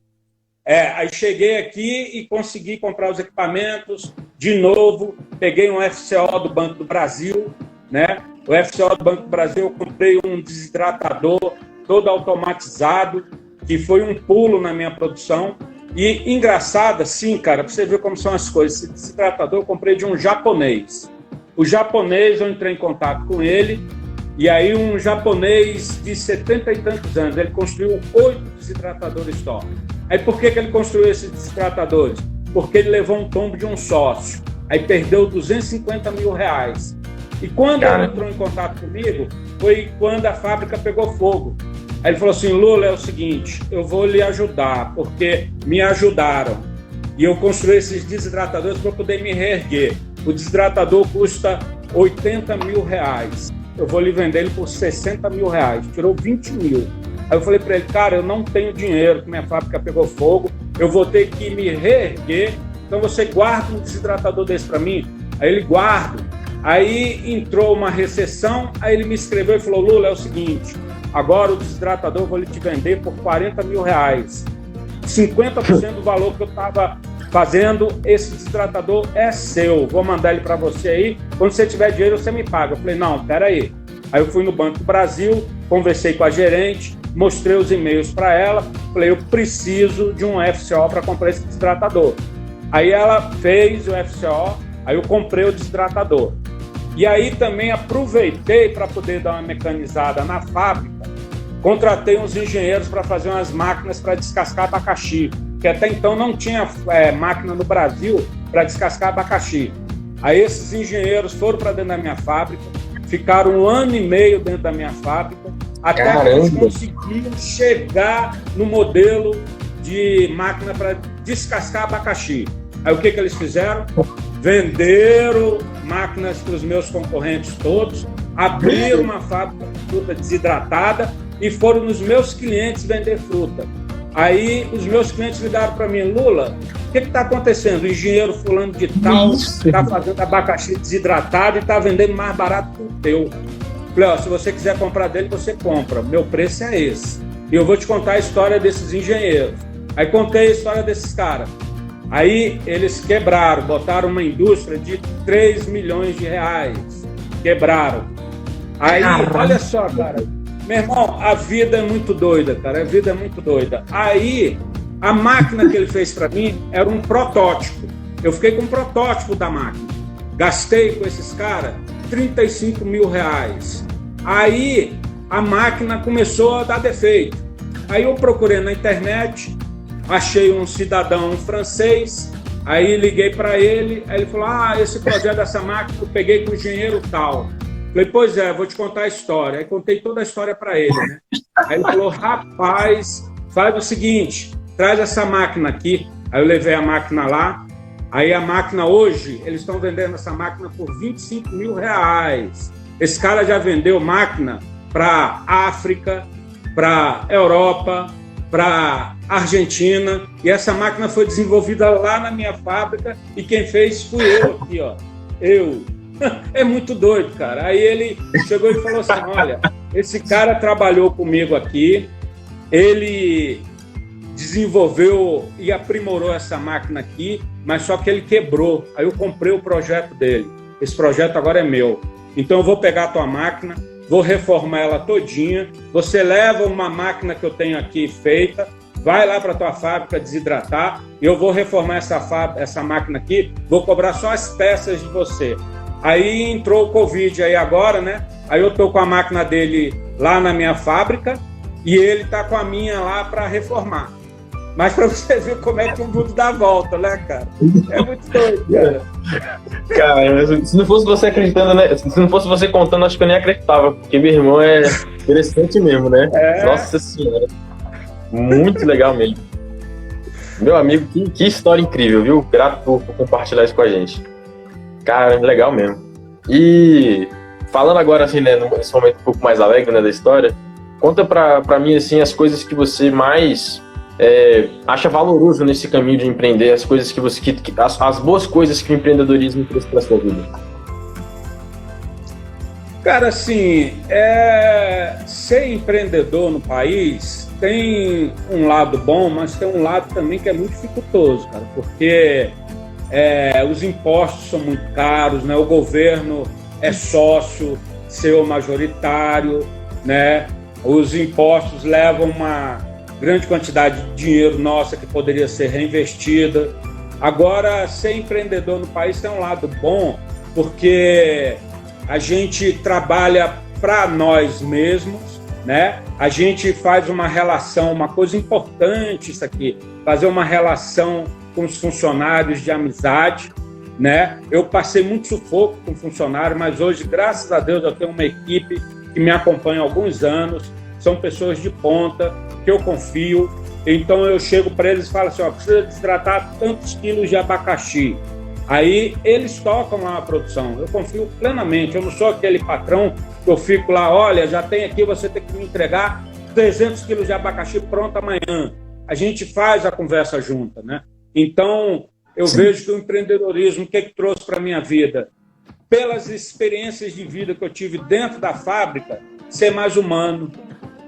Aí cheguei aqui e consegui comprar os equipamentos de novo, peguei um FCO do Banco do Brasil, né? O FCO do Banco do Brasil, eu comprei um desidratador todo automatizado, que foi um pulo na minha produção. E engraçado, assim, cara, pra você ver como são as coisas, esse desidratador eu comprei de um japonês. O japonês, eu entrei em contato com ele, e aí um japonês de 70 e tantos anos, ele construiu 8 desidratadores só. Aí por que ele construiu esses desidratadores? Porque ele levou um tombo de um sócio, aí perdeu 250 mil reais. E quando ele entrou em contato comigo, foi quando a fábrica pegou fogo. Aí ele falou assim, Lula, é o seguinte, eu vou lhe ajudar, porque me ajudaram. E eu construí esses desidratadores para poder me reerguer. O desidratador custa 80 mil reais. Eu vou lhe vender ele por 60 mil reais. Tirou 20 mil. Aí eu falei para ele, cara, eu não tenho dinheiro, que minha fábrica pegou fogo, eu vou ter que me reerguer, então você guarda um desidratador desse para mim? Aí ele guarda. Aí entrou uma recessão, aí ele me escreveu e falou, Lula, é o seguinte, agora o desidratador eu vou lhe te vender por 40 mil reais. 50% do valor que eu estava fazendo, esse desidratador é seu. Vou mandar ele para você aí. Quando você tiver dinheiro, você me paga. Eu falei, não, peraí. Aí eu fui no Banco do Brasil, conversei com a gerente, mostrei os e-mails para ela. Falei, eu preciso de um FCO para comprar esse desidratador. Aí ela fez o FCO, aí eu comprei o desidratador. E aí também aproveitei para poder dar uma mecanizada na fábrica. Contratei uns engenheiros para fazer umas máquinas para descascar abacaxi, que até então não tinha máquina no Brasil para descascar abacaxi. Aí esses engenheiros foram para dentro da minha fábrica, ficaram 1 ano e meio dentro da minha fábrica, até que eles conseguiram chegar no modelo de máquina para descascar abacaxi. Aí o que eles fizeram? Venderam máquinas para os meus concorrentes todos, abriram uma fábrica de fruta desidratada e foram nos meus clientes vender fruta. Aí os meus clientes ligaram para mim, Lula, o que está acontecendo? O engenheiro fulano de tal está fazendo abacaxi desidratado e está vendendo mais barato que o teu. Falei, ó, se você quiser comprar dele, você compra. Meu preço é esse. E eu vou te contar a história desses engenheiros. Aí contei a história desses caras. Aí eles quebraram, botaram uma indústria de 3 milhões de reais. Quebraram. Aí, olha só, cara. Meu irmão, a vida é muito doida, cara. A vida é muito doida. Aí, a máquina que ele fez para mim era um protótipo. Eu fiquei com um protótipo da máquina. Gastei com esses caras 35 mil reais. Aí, a máquina começou a dar defeito. Aí eu procurei na internet, achei um cidadão francês, aí liguei para ele, aí ele falou, esse projeto dessa máquina eu peguei com o engenheiro tal. Falei, pois é, vou te contar a história. Aí contei toda a história para ele, né? Aí ele falou, rapaz, faz o seguinte, traz essa máquina aqui. Aí eu levei a máquina lá. Aí a máquina hoje, eles estão vendendo essa máquina por 25 mil reais. Esse cara já vendeu máquina para África, para Europa, para Argentina. E essa máquina foi desenvolvida lá na minha fábrica e quem fez fui eu aqui, ó. Eu, É muito doido, cara. Aí ele chegou e falou assim, olha, esse cara trabalhou comigo aqui, ele desenvolveu e aprimorou essa máquina aqui, mas só que ele quebrou. Aí eu comprei o projeto dele. Esse projeto agora é meu. Então eu vou pegar a tua máquina, vou reformar ela todinha, você leva uma máquina que eu tenho aqui feita, vai lá para a tua fábrica desidratar, e eu vou reformar essa máquina aqui, vou cobrar só as peças de você. Aí entrou o Covid aí agora, né? Aí eu tô com a máquina dele lá na minha fábrica e ele tá com a minha lá para reformar. Mas para você ver como é que o mundo dá volta, né, cara? É muito doido, cara. Cara, se não fosse você acreditando, né? Se não fosse você contando, acho que eu nem acreditava, porque meu irmão é interessante mesmo, né? Nossa Senhora. Muito legal mesmo. Meu amigo, que história incrível, viu? Grato por compartilhar isso com a gente. Cara, legal mesmo. E falando agora, assim, né, nesse momento um pouco mais alegre, né, da história, conta pra mim, assim, as coisas que você mais acha valoroso nesse caminho de empreender, as coisas que você... as boas coisas que o empreendedorismo trouxe pra sua vida. Cara, assim, ser empreendedor no país tem um lado bom, mas tem um lado também que é muito dificultoso, cara, porque os impostos são muito caros, né? O governo é sócio, seu majoritário, né? Os impostos levam uma grande quantidade de dinheiro nossa que poderia ser reinvestida. Agora, ser empreendedor no país tem um lado bom, porque a gente trabalha para nós mesmos, né? A gente faz uma relação, uma coisa importante isso aqui, fazer uma relação com os funcionários de amizade, né? Eu passei muito sufoco com funcionário, mas hoje, graças a Deus, eu tenho uma equipe que me acompanha há alguns anos, são pessoas de ponta, que eu confio. Então eu chego para eles e falo assim, precisa desidratar tantos quilos de abacaxi. Aí eles tocam lá a produção. Eu confio plenamente, eu não sou aquele patrão que eu fico lá, olha, já tem aqui, você tem que me entregar 300 quilos de abacaxi pronto amanhã. A gente faz a conversa junta, né? Então, eu vejo que o empreendedorismo, o que trouxe para a minha vida? Pelas experiências de vida que eu tive dentro da fábrica, ser mais humano,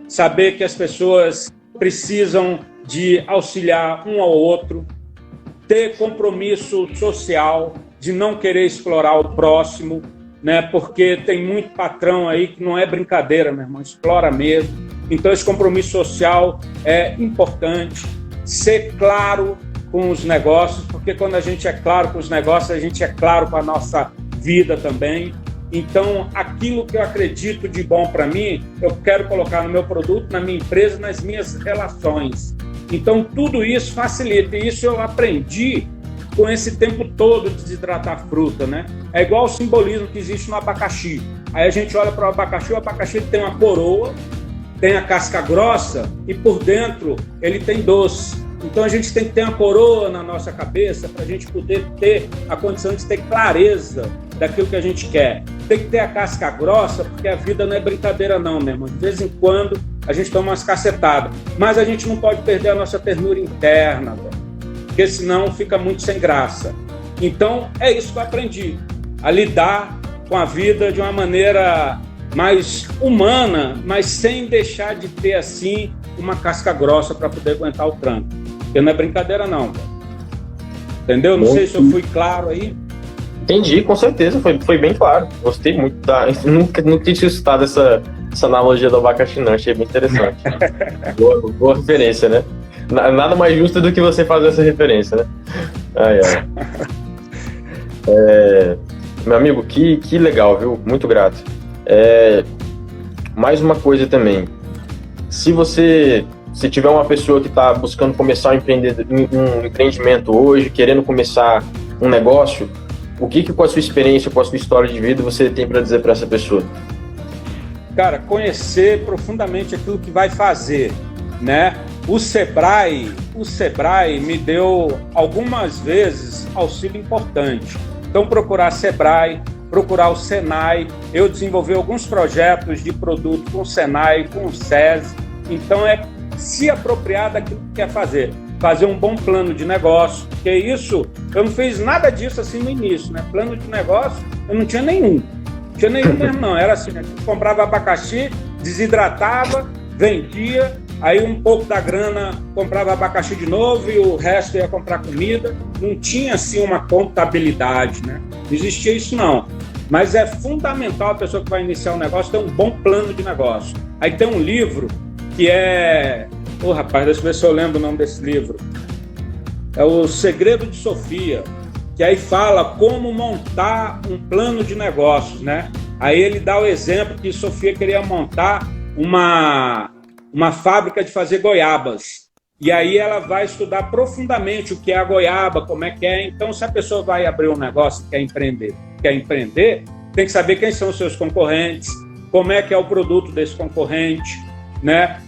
saber que as pessoas precisam de auxiliar um ao outro, ter compromisso social, de não querer explorar o próximo, né? Porque tem muito patrão aí que não é brincadeira, meu irmão, explora mesmo. Então, esse compromisso social é importante. Ser claro com os negócios, porque quando a gente é claro com os negócios, a gente é claro com a nossa vida também. Então, aquilo que eu acredito de bom para mim, eu quero colocar no meu produto, na minha empresa, nas minhas relações. Então, tudo isso facilita. E isso eu aprendi com esse tempo todo de desidratar fruta, né? É igual o simbolismo que existe no abacaxi. Aí a gente olha para o abacaxi tem uma coroa, tem a casca grossa e por dentro ele tem doce. Então, a gente tem que ter uma coroa na nossa cabeça para a gente poder ter a condição de ter clareza daquilo que a gente quer. Tem que ter a casca grossa, porque a vida não é brincadeira não, meu irmão. De vez em quando a gente toma umas cacetadas, mas a gente não pode perder a nossa ternura interna, porque senão fica muito sem graça. Então, é isso que eu aprendi, a lidar com a vida de uma maneira mais humana, mas sem deixar de ter, assim, uma casca grossa para poder aguentar o tranco. Porque não é brincadeira não, entendeu? Não sei se eu fui claro aí. Entendi, com certeza, foi bem claro. Gostei muito, nunca tinha escutado essa analogia do abacaxi, não, achei bem interessante. boa referência, né? Nada mais justo do que você fazer essa referência, né? Meu amigo, que legal, viu? Muito grato. Mais uma coisa também, se tiver uma pessoa que está buscando começar um empreendimento hoje, querendo começar um negócio, o que com a sua experiência, com a sua história de vida, você tem para dizer para essa pessoa? Cara, conhecer profundamente aquilo que vai fazer, né? O Sebrae me deu algumas vezes auxílio importante. Então, procurar Sebrae, procurar o Senai. Eu desenvolvi alguns projetos de produto com o Senai, com o SESI. Então, se apropriar daquilo que quer fazer. fazer um bom plano de negócio, porque isso, eu não fiz nada disso assim no início, né? Plano de negócio, eu não tinha nenhum. Não tinha nenhum mesmo, não. Era assim, a gente comprava abacaxi, desidratava, vendia, aí um pouco da grana comprava abacaxi de novo e o resto ia comprar comida. Não tinha, assim, uma contabilidade, né? Não existia isso, não. Mas é fundamental a pessoa que vai iniciar um negócio ter um bom plano de negócio. Aí tem um livro que é... rapaz, deixa eu ver se eu lembro o nome desse livro. É O Segredo de Sofia, que aí fala como montar um plano de negócios, né? Aí ele dá o exemplo que Sofia queria montar uma fábrica de fazer goiabas. E aí ela vai estudar profundamente o que é a goiaba, como é que é. Então, se a pessoa vai abrir um negócio e quer empreender, tem que saber quem são os seus concorrentes, como é que é o produto desse concorrente, né?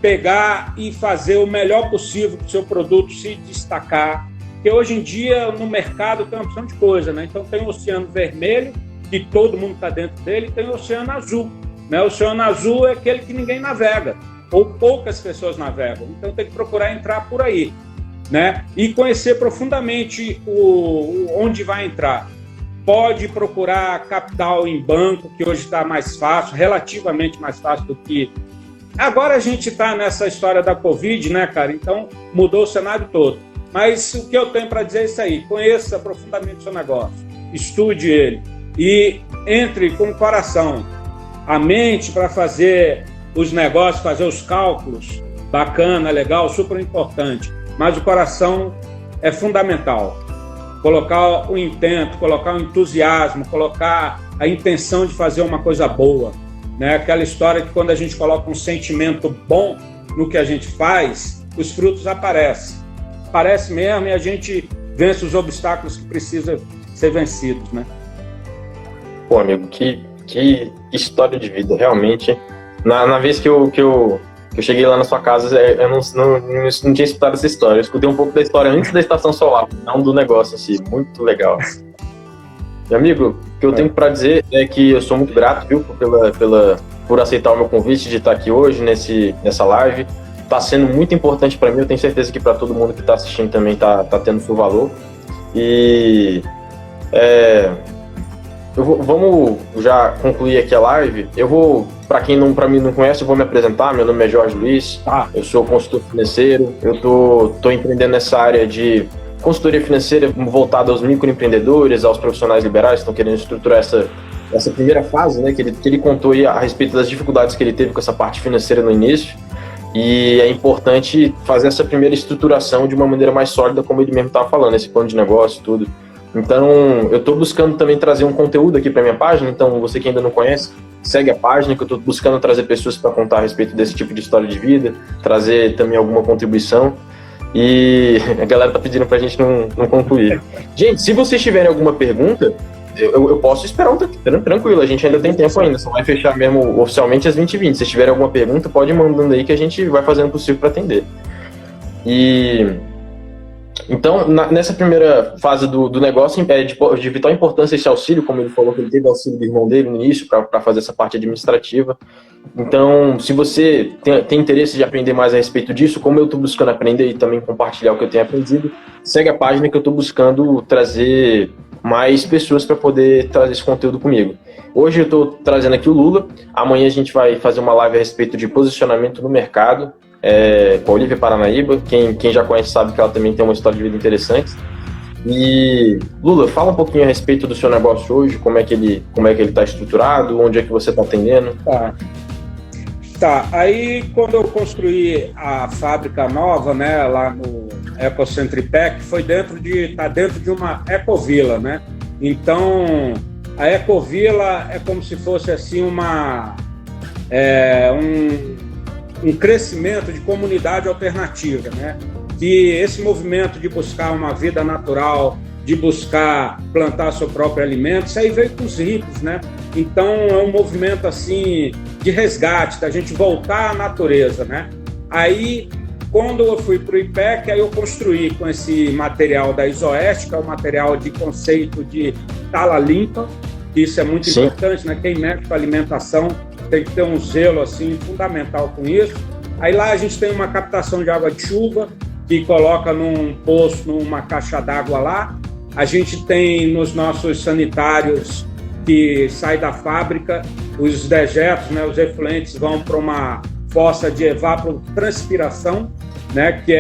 Pegar e fazer o melhor possível para o seu produto se destacar. Porque hoje em dia, no mercado, tem uma opção de coisa, né? Então, tem o Oceano Vermelho, que todo mundo está dentro dele, e tem o Oceano Azul, né? O Oceano Azul é aquele que ninguém navega, ou poucas pessoas navegam. Então, tem que procurar entrar por aí, né? E conhecer profundamente onde vai entrar. Pode procurar capital em banco, que hoje está mais fácil, relativamente mais fácil do que... Agora a gente está nessa história da Covid, né, cara? Então, mudou o cenário todo. Mas o que eu tenho para dizer é isso aí. Conheça profundamente o seu negócio. Estude ele. E entre com o coração. A mente para fazer os negócios, fazer os cálculos. Bacana, legal, super importante. Mas o coração é fundamental. Colocar o intento, colocar o entusiasmo, colocar a intenção de fazer uma coisa boa. Né? Aquela história que quando a gente coloca um sentimento bom no que a gente faz, os frutos aparecem. Aparece mesmo e a gente vence os obstáculos que precisam ser vencidos, né? Pô, amigo, que história de vida, realmente. Na vez que eu cheguei lá na sua casa, eu não tinha escutado essa história. Eu escutei um pouco da história antes da estação solar, não do negócio em si. Muito legal. Meu amigo, o que eu tenho para dizer é que eu sou muito grato, viu, por aceitar o meu convite de estar aqui hoje nessa live. Está sendo muito importante para mim, eu tenho certeza que para todo mundo que está assistindo também está tendo seu valor. E vamos já concluir aqui a live. Para mim não conhece, eu vou me apresentar. Meu nome é Jorge Luiz, eu sou consultor financeiro, eu tô empreendendo nessa área de consultoria financeira voltada aos microempreendedores, aos profissionais liberais que estão querendo estruturar essa primeira fase, né, que ele contou aí a respeito das dificuldades que ele teve com essa parte financeira no início. E é importante fazer essa primeira estruturação de uma maneira mais sólida, como ele mesmo estava falando, esse plano de negócio e tudo. Então, eu estou buscando também trazer um conteúdo aqui para minha página. Então, você que ainda não conhece, segue a página, que eu estou buscando trazer pessoas para contar a respeito desse tipo de história de vida, trazer também alguma contribuição. E a galera tá pedindo pra gente não concluir. Gente, se vocês tiverem alguma pergunta, eu posso esperar tranquilo, a gente ainda tem tempo ainda, só vai fechar mesmo oficialmente às 20h20. Se tiverem alguma pergunta, pode ir mandando aí que a gente vai fazendo o possível para atender. Então, nessa primeira fase do negócio, é de vital importância esse auxílio, como ele falou que ele teve auxílio do irmão dele no início para fazer essa parte administrativa. Então, se você tem interesse de aprender mais a respeito disso, como eu estou buscando aprender e também compartilhar o que eu tenho aprendido, segue a página que eu estou buscando trazer mais pessoas para poder trazer esse conteúdo comigo. Hoje eu estou trazendo aqui o Lula, amanhã a gente vai fazer uma live a respeito de posicionamento no mercado, com a Olivia Paranaíba. Quem já conhece sabe que ela também tem uma história de vida interessante. E Lula, fala um pouquinho a respeito do seu negócio hoje, como é que ele está estruturado, onde é que você está atendendo. Tá, aí quando eu construí a fábrica nova, né, lá no Ecocentripec, foi dentro de uma ecovila, né? Então, a ecovila é como se fosse assim um crescimento de comunidade alternativa, né? Que esse movimento de buscar uma vida natural, de buscar plantar seu próprio alimento, isso aí veio com os ricos, né? Então é um movimento assim de resgate, da gente voltar à natureza, né? Aí, quando eu fui para o IPEC, aí eu construí com esse material da Isoeste, que é o material de conceito de tala limpa, que isso é muito importante, né? Quem mexe com a alimentação tem que ter um zelo assim fundamental com isso. Aí lá a gente tem uma captação de água de chuva, que coloca num poço, numa caixa d'água lá. A gente tem nos nossos sanitários que sai da fábrica, os dejetos, né, os efluentes vão para uma fossa de evapotranspiração, né, que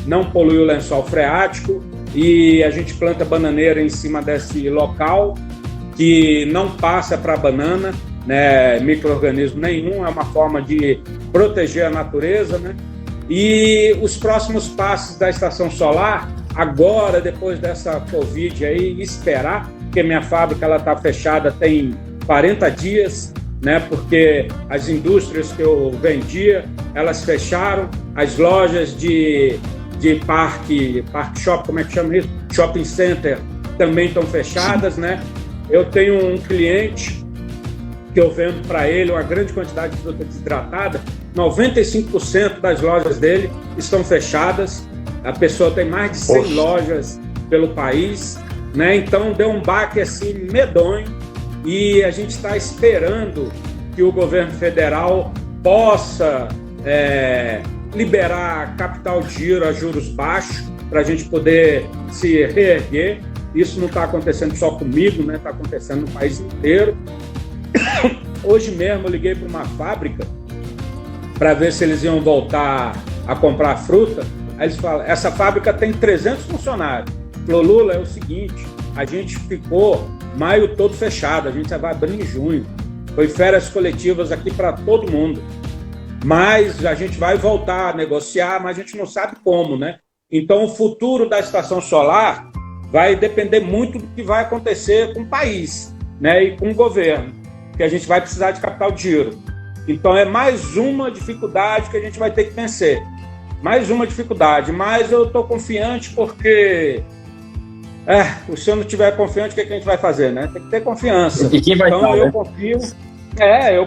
não polui o lençol freático, e a gente planta bananeira em cima desse local, que não passa para a banana, né, micro-organismo nenhum, é uma forma de proteger a natureza, né? E os próximos passos da estação solar, agora, depois dessa Covid aí, esperar, porque minha fábrica está fechada tem 40 dias, né? Porque as indústrias que eu vendia, elas fecharam, as lojas de parque shop, como é que chama isso? Shopping center também estão fechadas, né? Eu tenho um cliente que eu vendo para ele uma grande quantidade de fruta desidratada, 95% das lojas dele estão fechadas, a pessoa tem mais de 100 lojas pelo país, né? Então deu um baque assim medonho, e a gente está esperando que o governo federal possa liberar capital de giro a juros baixos para a gente poder se reerguer. Isso não está acontecendo só comigo, né? Está acontecendo no país inteiro. Hoje mesmo eu liguei para uma fábrica para ver se eles iam voltar a comprar fruta. Aí eles falam, essa fábrica tem 300 funcionários. Falou, Lula, é o seguinte, a gente ficou maio todo fechado, a gente vai abrir em junho. Foi férias coletivas aqui para todo mundo. Mas a gente vai voltar a negociar, mas a gente não sabe como, né? Então o futuro da estação solar vai depender muito do que vai acontecer com o país, né? E com o governo, que a gente vai precisar de capital de giro. Então é mais uma dificuldade que a gente vai ter que vencer. Mais uma dificuldade, mas eu estou confiante porque se eu não estiver confiante, o que a gente vai fazer, né? Tem que ter confiança. E quem vai então estar, eu né?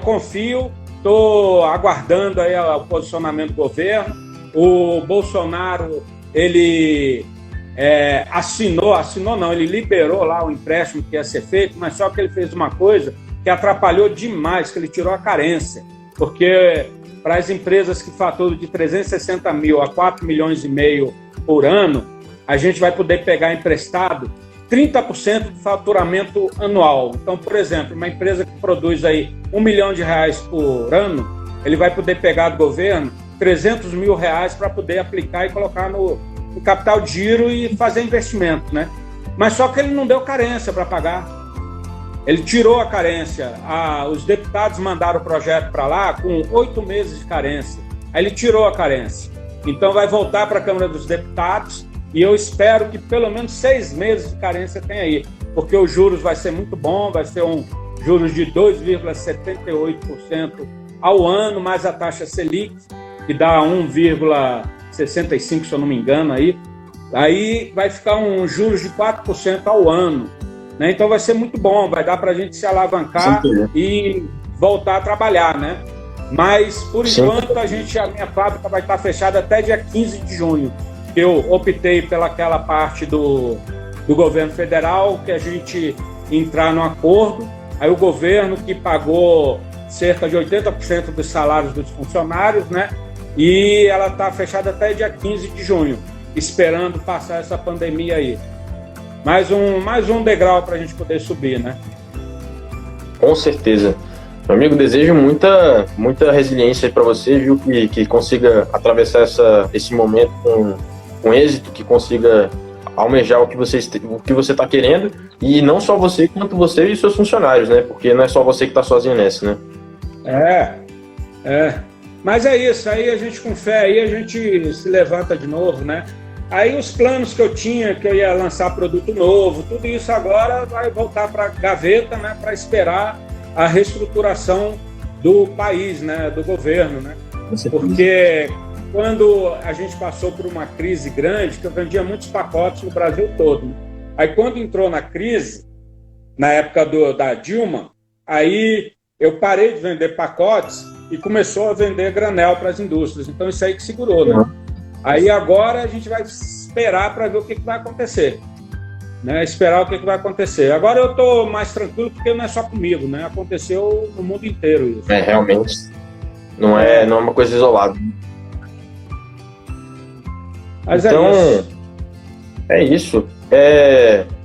confio, estou aguardando aí o posicionamento do governo. O Bolsonaro, ele ele liberou lá o empréstimo que ia ser feito, mas só que ele fez uma coisa que atrapalhou demais, que ele tirou a carência, porque para as empresas que faturam de 360 mil a 4 milhões e meio por ano, a gente vai poder pegar emprestado 30% do faturamento anual. Então, por exemplo, uma empresa que produz aí R$1 milhão por ano, ele vai poder pegar do governo R$300 mil para poder aplicar e colocar no capital de giro e fazer investimento, né? Mas só que ele não deu carência para pagar. Ele tirou a carência. Os deputados mandaram o projeto para lá com 8 meses de carência. Aí ele tirou a carência. Então vai voltar para a Câmara dos Deputados e eu espero que pelo menos 6 meses de carência tenha aí, porque os juros vai ser muito bom, vai ser um juros de 2,78% ao ano, mais a taxa Selic, que dá 1,65%, se eu não me engano, aí vai ficar um juros de 4% ao ano, né? Então vai ser muito bom, vai dar para a gente se alavancar e voltar a trabalhar, né? Mas, por enquanto, a minha fábrica vai estar fechada até dia 15 de junho. Eu optei pelaquela parte do governo federal, que a gente entrar no acordo, aí o governo que pagou cerca de 80% dos salários dos funcionários, né? E ela está fechada até dia 15 de junho, esperando passar essa pandemia aí. Mais um degrau para a gente poder subir, né? Com certeza. Meu amigo, desejo muita resiliência para você, viu? Que consiga atravessar esse momento com êxito, que consiga almejar o que você está querendo, e não só você, quanto você e seus funcionários, né? Porque não é só você que está sozinho nessa, né? Mas é isso, aí a gente com fé, aí a gente se levanta de novo, né? Aí os planos que eu tinha, que eu ia lançar produto novo, tudo isso agora vai voltar para a gaveta, né? Para esperar a reestruturação do país, né? Do governo, né? Porque quando a gente passou por uma crise grande, que eu vendia muitos pacotes no Brasil todo, né? Aí quando entrou na crise, na época da Dilma, aí eu parei de vender pacotes e começou a vender granel para as indústrias. Então isso aí que segurou, né? Aí agora a gente vai esperar para ver o que vai acontecer, né? Esperar o que vai acontecer. Agora eu estou mais tranquilo porque não é só comigo, né? Aconteceu no mundo inteiro isso. Realmente. Não é uma coisa isolada. Mas então, é isso.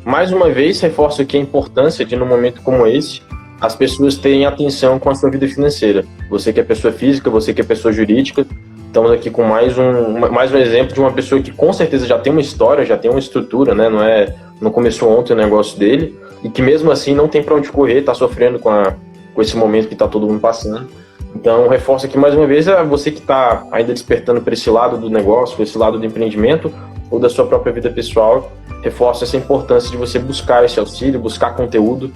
Mais uma vez, reforço aqui a importância de, num momento como esse, as pessoas terem atenção com a sua vida financeira. Você que é pessoa física, você que é pessoa jurídica, estamos aqui com mais um exemplo de uma pessoa que com certeza já tem uma história, já tem uma estrutura, né? Não começou ontem o negócio dele, e que mesmo assim não tem para onde correr, está sofrendo com esse momento que está todo mundo passando. Então, reforço aqui mais uma vez a você que está ainda despertando para esse lado do negócio, esse lado do empreendimento, ou da sua própria vida pessoal, reforço essa importância de você buscar esse auxílio, buscar conteúdo.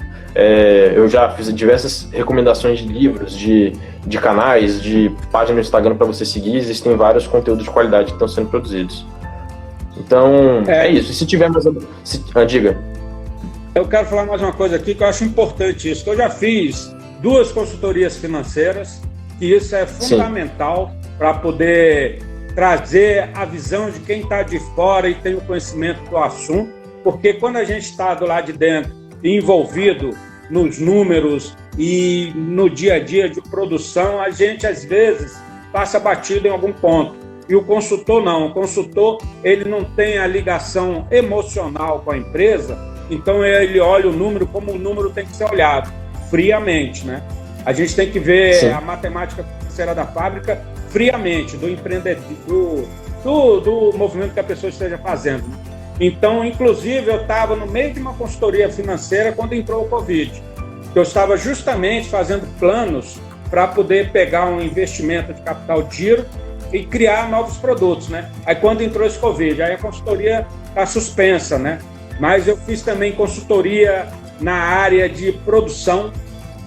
Eu já fiz diversas recomendações de livros, de canais, de página no Instagram para você seguir. Existem vários conteúdos de qualidade que estão sendo produzidos. Então, é isso. E se tiver mais... diga. Eu quero falar mais uma coisa aqui que eu acho importante isso, que eu já fiz 2 consultorias financeiras, e isso é fundamental para poder trazer a visão de quem está de fora e tem o conhecimento do assunto, porque quando a gente está do lado de dentro, envolvido nos números e no dia a dia de produção, a gente às vezes passa batido em algum ponto. E o consultor não. O consultor, ele não tem a ligação emocional com a empresa, então ele olha o número como o número tem que ser olhado, friamente, né? A gente tem que ver Sim. a matemática financeira da fábrica friamente, do empreendedor, do movimento que a pessoa esteja fazendo. Então, inclusive, eu estava no meio de uma consultoria financeira quando entrou o Covid. Eu estava justamente fazendo planos para poder pegar um investimento de capital giro e criar novos produtos, né? Aí quando entrou esse Covid, aí a consultoria está suspensa, né? Mas eu fiz também consultoria na área de produção,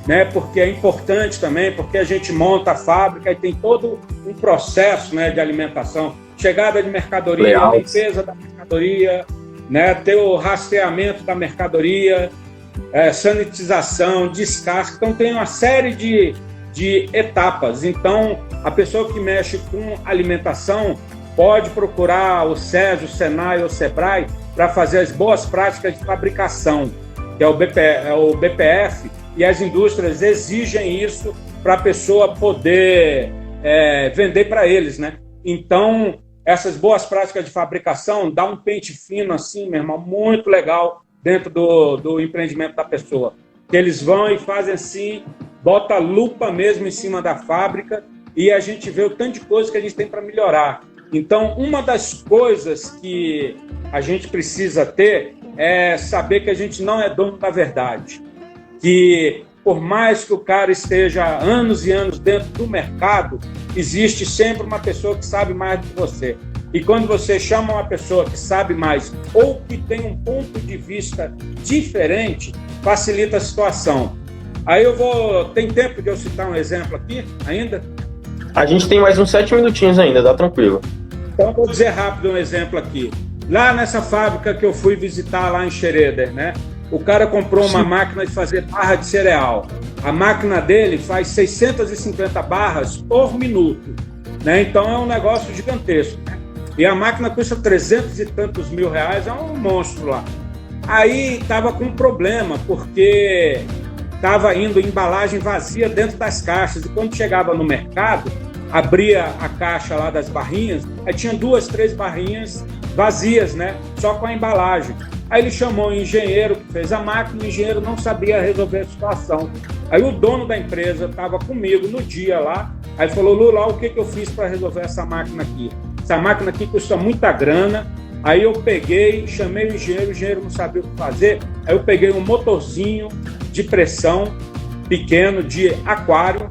né? Porque é importante também, porque a gente monta a fábrica e tem todo um processo, né, de alimentação, chegada de mercadoria, limpeza da mercadoria, né? Ter o rastreamento da mercadoria, sanitização, descasque. Então tem uma série de etapas. Então a pessoa que mexe com alimentação pode procurar o SESI, o SENAI ou o SEBRAE para fazer as boas práticas de fabricação, que é o BPF, e as indústrias exigem isso para a pessoa poder vender para eles, né? Então, essas boas práticas de fabricação dá um pente fino assim, meu irmão, muito legal dentro do empreendimento da pessoa. Que eles vão e fazem assim, bota a lupa mesmo em cima da fábrica e a gente vê o tanto de coisa que a gente tem para melhorar. Então, uma das coisas que a gente precisa ter é saber que a gente não é dono da verdade. Que por mais que o cara esteja anos e anos dentro do mercado, existe sempre uma pessoa que sabe mais do que você. E quando você chama uma pessoa que sabe mais ou que tem um ponto de vista diferente, facilita a situação. Aí tem tempo de eu citar um exemplo aqui ainda? A gente tem mais uns 7 minutinhos ainda, dá tranquilo. Então eu vou dizer rápido um exemplo aqui. Lá nessa fábrica que eu fui visitar lá em Schroeder, né? O cara comprou uma máquina de fazer barra de cereal. A máquina dele faz 650 barras por minuto, né? Então é um negócio gigantesco, né? E a máquina custa 300 e tantos mil reais, é um monstro lá. Aí estava com um problema, porque estava indo embalagem vazia dentro das caixas. E quando chegava no mercado, abria a caixa lá das barrinhas, aí tinha 2, 3 barrinhas vazias, né? Só com a embalagem. Aí ele chamou o engenheiro que fez a máquina, o engenheiro não sabia resolver a situação. Aí o dono da empresa estava comigo no dia lá, aí falou: Lula, o que eu fiz para resolver essa máquina aqui? Essa máquina aqui custa muita grana. Aí eu peguei, chamei o engenheiro não sabia o que fazer, aí eu peguei um motorzinho de pressão pequeno, de aquário,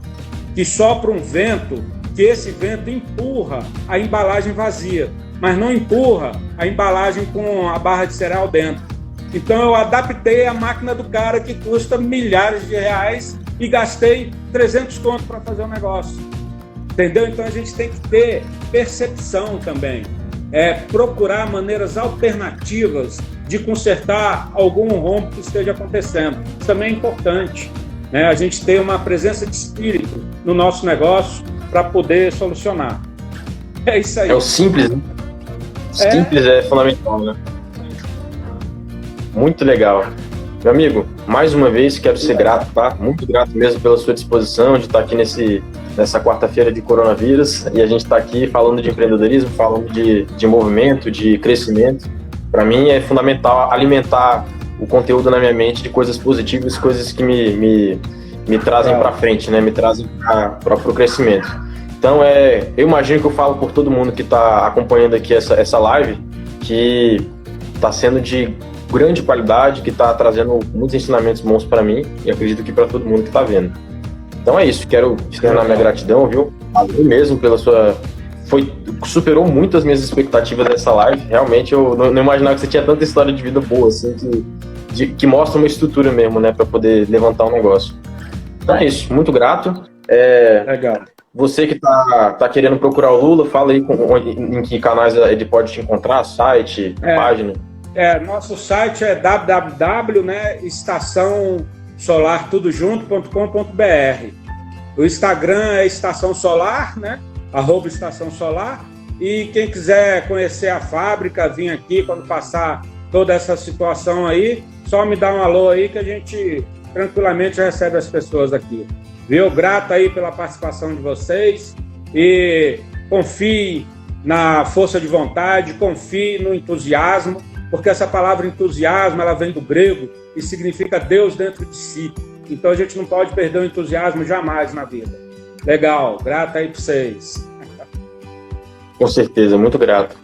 que sopra um vento, que esse vento empurra a embalagem vazia, mas não empurra a embalagem com a barra de cereal dentro. Então eu adaptei a máquina do cara que custa milhares de reais e gastei 300 conto para fazer o negócio. Entendeu? Então a gente tem que ter percepção também. Procurar maneiras alternativas de consertar algum rombo que esteja acontecendo. Isso também é importante, né? A gente ter uma presença de espírito no nosso negócio para poder solucionar. É isso aí. É o simples, né? Simples é fundamental, né? Muito legal. Meu amigo, mais uma vez quero ser grato, tá? Muito grato mesmo pela sua disposição de estar aqui nessa quarta-feira de coronavírus, e a gente está aqui falando de empreendedorismo, falando de movimento, de crescimento. Para mim é fundamental alimentar o conteúdo na minha mente de coisas positivas, coisas que me trazem para frente, né? Me trazem para o crescimento. Então, eu imagino que eu falo por todo mundo que está acompanhando aqui essa live, que está sendo de grande qualidade, que está trazendo muitos ensinamentos bons para mim, e acredito que para todo mundo que está vendo. Então é isso, quero externar minha gratidão, viu? Valeu mesmo pela sua... superou muito as minhas expectativas dessa live. Realmente eu não imaginava que você tinha tanta história de vida boa, assim, que mostra uma estrutura mesmo, né, para poder levantar um negócio. Então é isso, muito grato. Legal. Você que tá querendo procurar o Lula, fala aí em que canais ele pode te encontrar, site, página. Nosso site é www.estaçãosolartudojunto.com.br. O Instagram é Estação Solar, né? @Estação Solar. E quem quiser conhecer a fábrica, vir aqui quando passar toda essa situação aí, só me dá um alô aí que a gente tranquilamente recebe as pessoas aqui. Viu? Grato aí pela participação de vocês e confie na força de vontade, confie no entusiasmo, porque essa palavra entusiasmo, ela vem do grego e significa Deus dentro de si. Então a gente não pode perder o entusiasmo jamais na vida. Legal, grato aí para vocês. Com certeza, muito grato.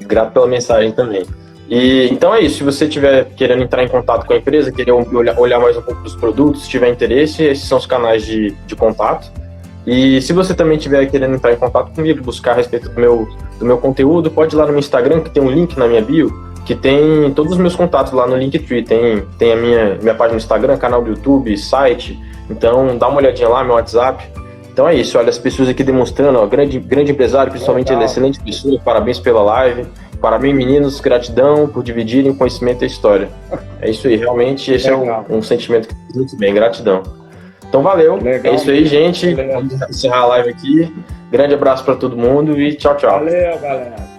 Grato pela mensagem também. E então é isso, se você estiver querendo entrar em contato com a empresa, querer olhar mais um pouco dos produtos, se tiver interesse, esses são os canais de contato. E se você também estiver querendo entrar em contato comigo, buscar a respeito do meu conteúdo, pode ir lá no meu Instagram, que tem um link na minha bio, que tem todos os meus contatos lá no Linktree. Tem a minha página no Instagram, canal do YouTube, site. Então dá uma olhadinha lá, meu WhatsApp. Então é isso, olha, as pessoas aqui demonstrando, ó, grande empresário, principalmente ele é excelente pessoa, parabéns pela live. Parabéns, meninos, gratidão por dividirem o conhecimento e a história. É isso aí, realmente, esse é um sentimento que faz muito bem, gratidão. Então, valeu. Legal. É isso aí, gente. Vamos encerrar a live aqui. Grande abraço para todo mundo e tchau, tchau. Valeu, galera.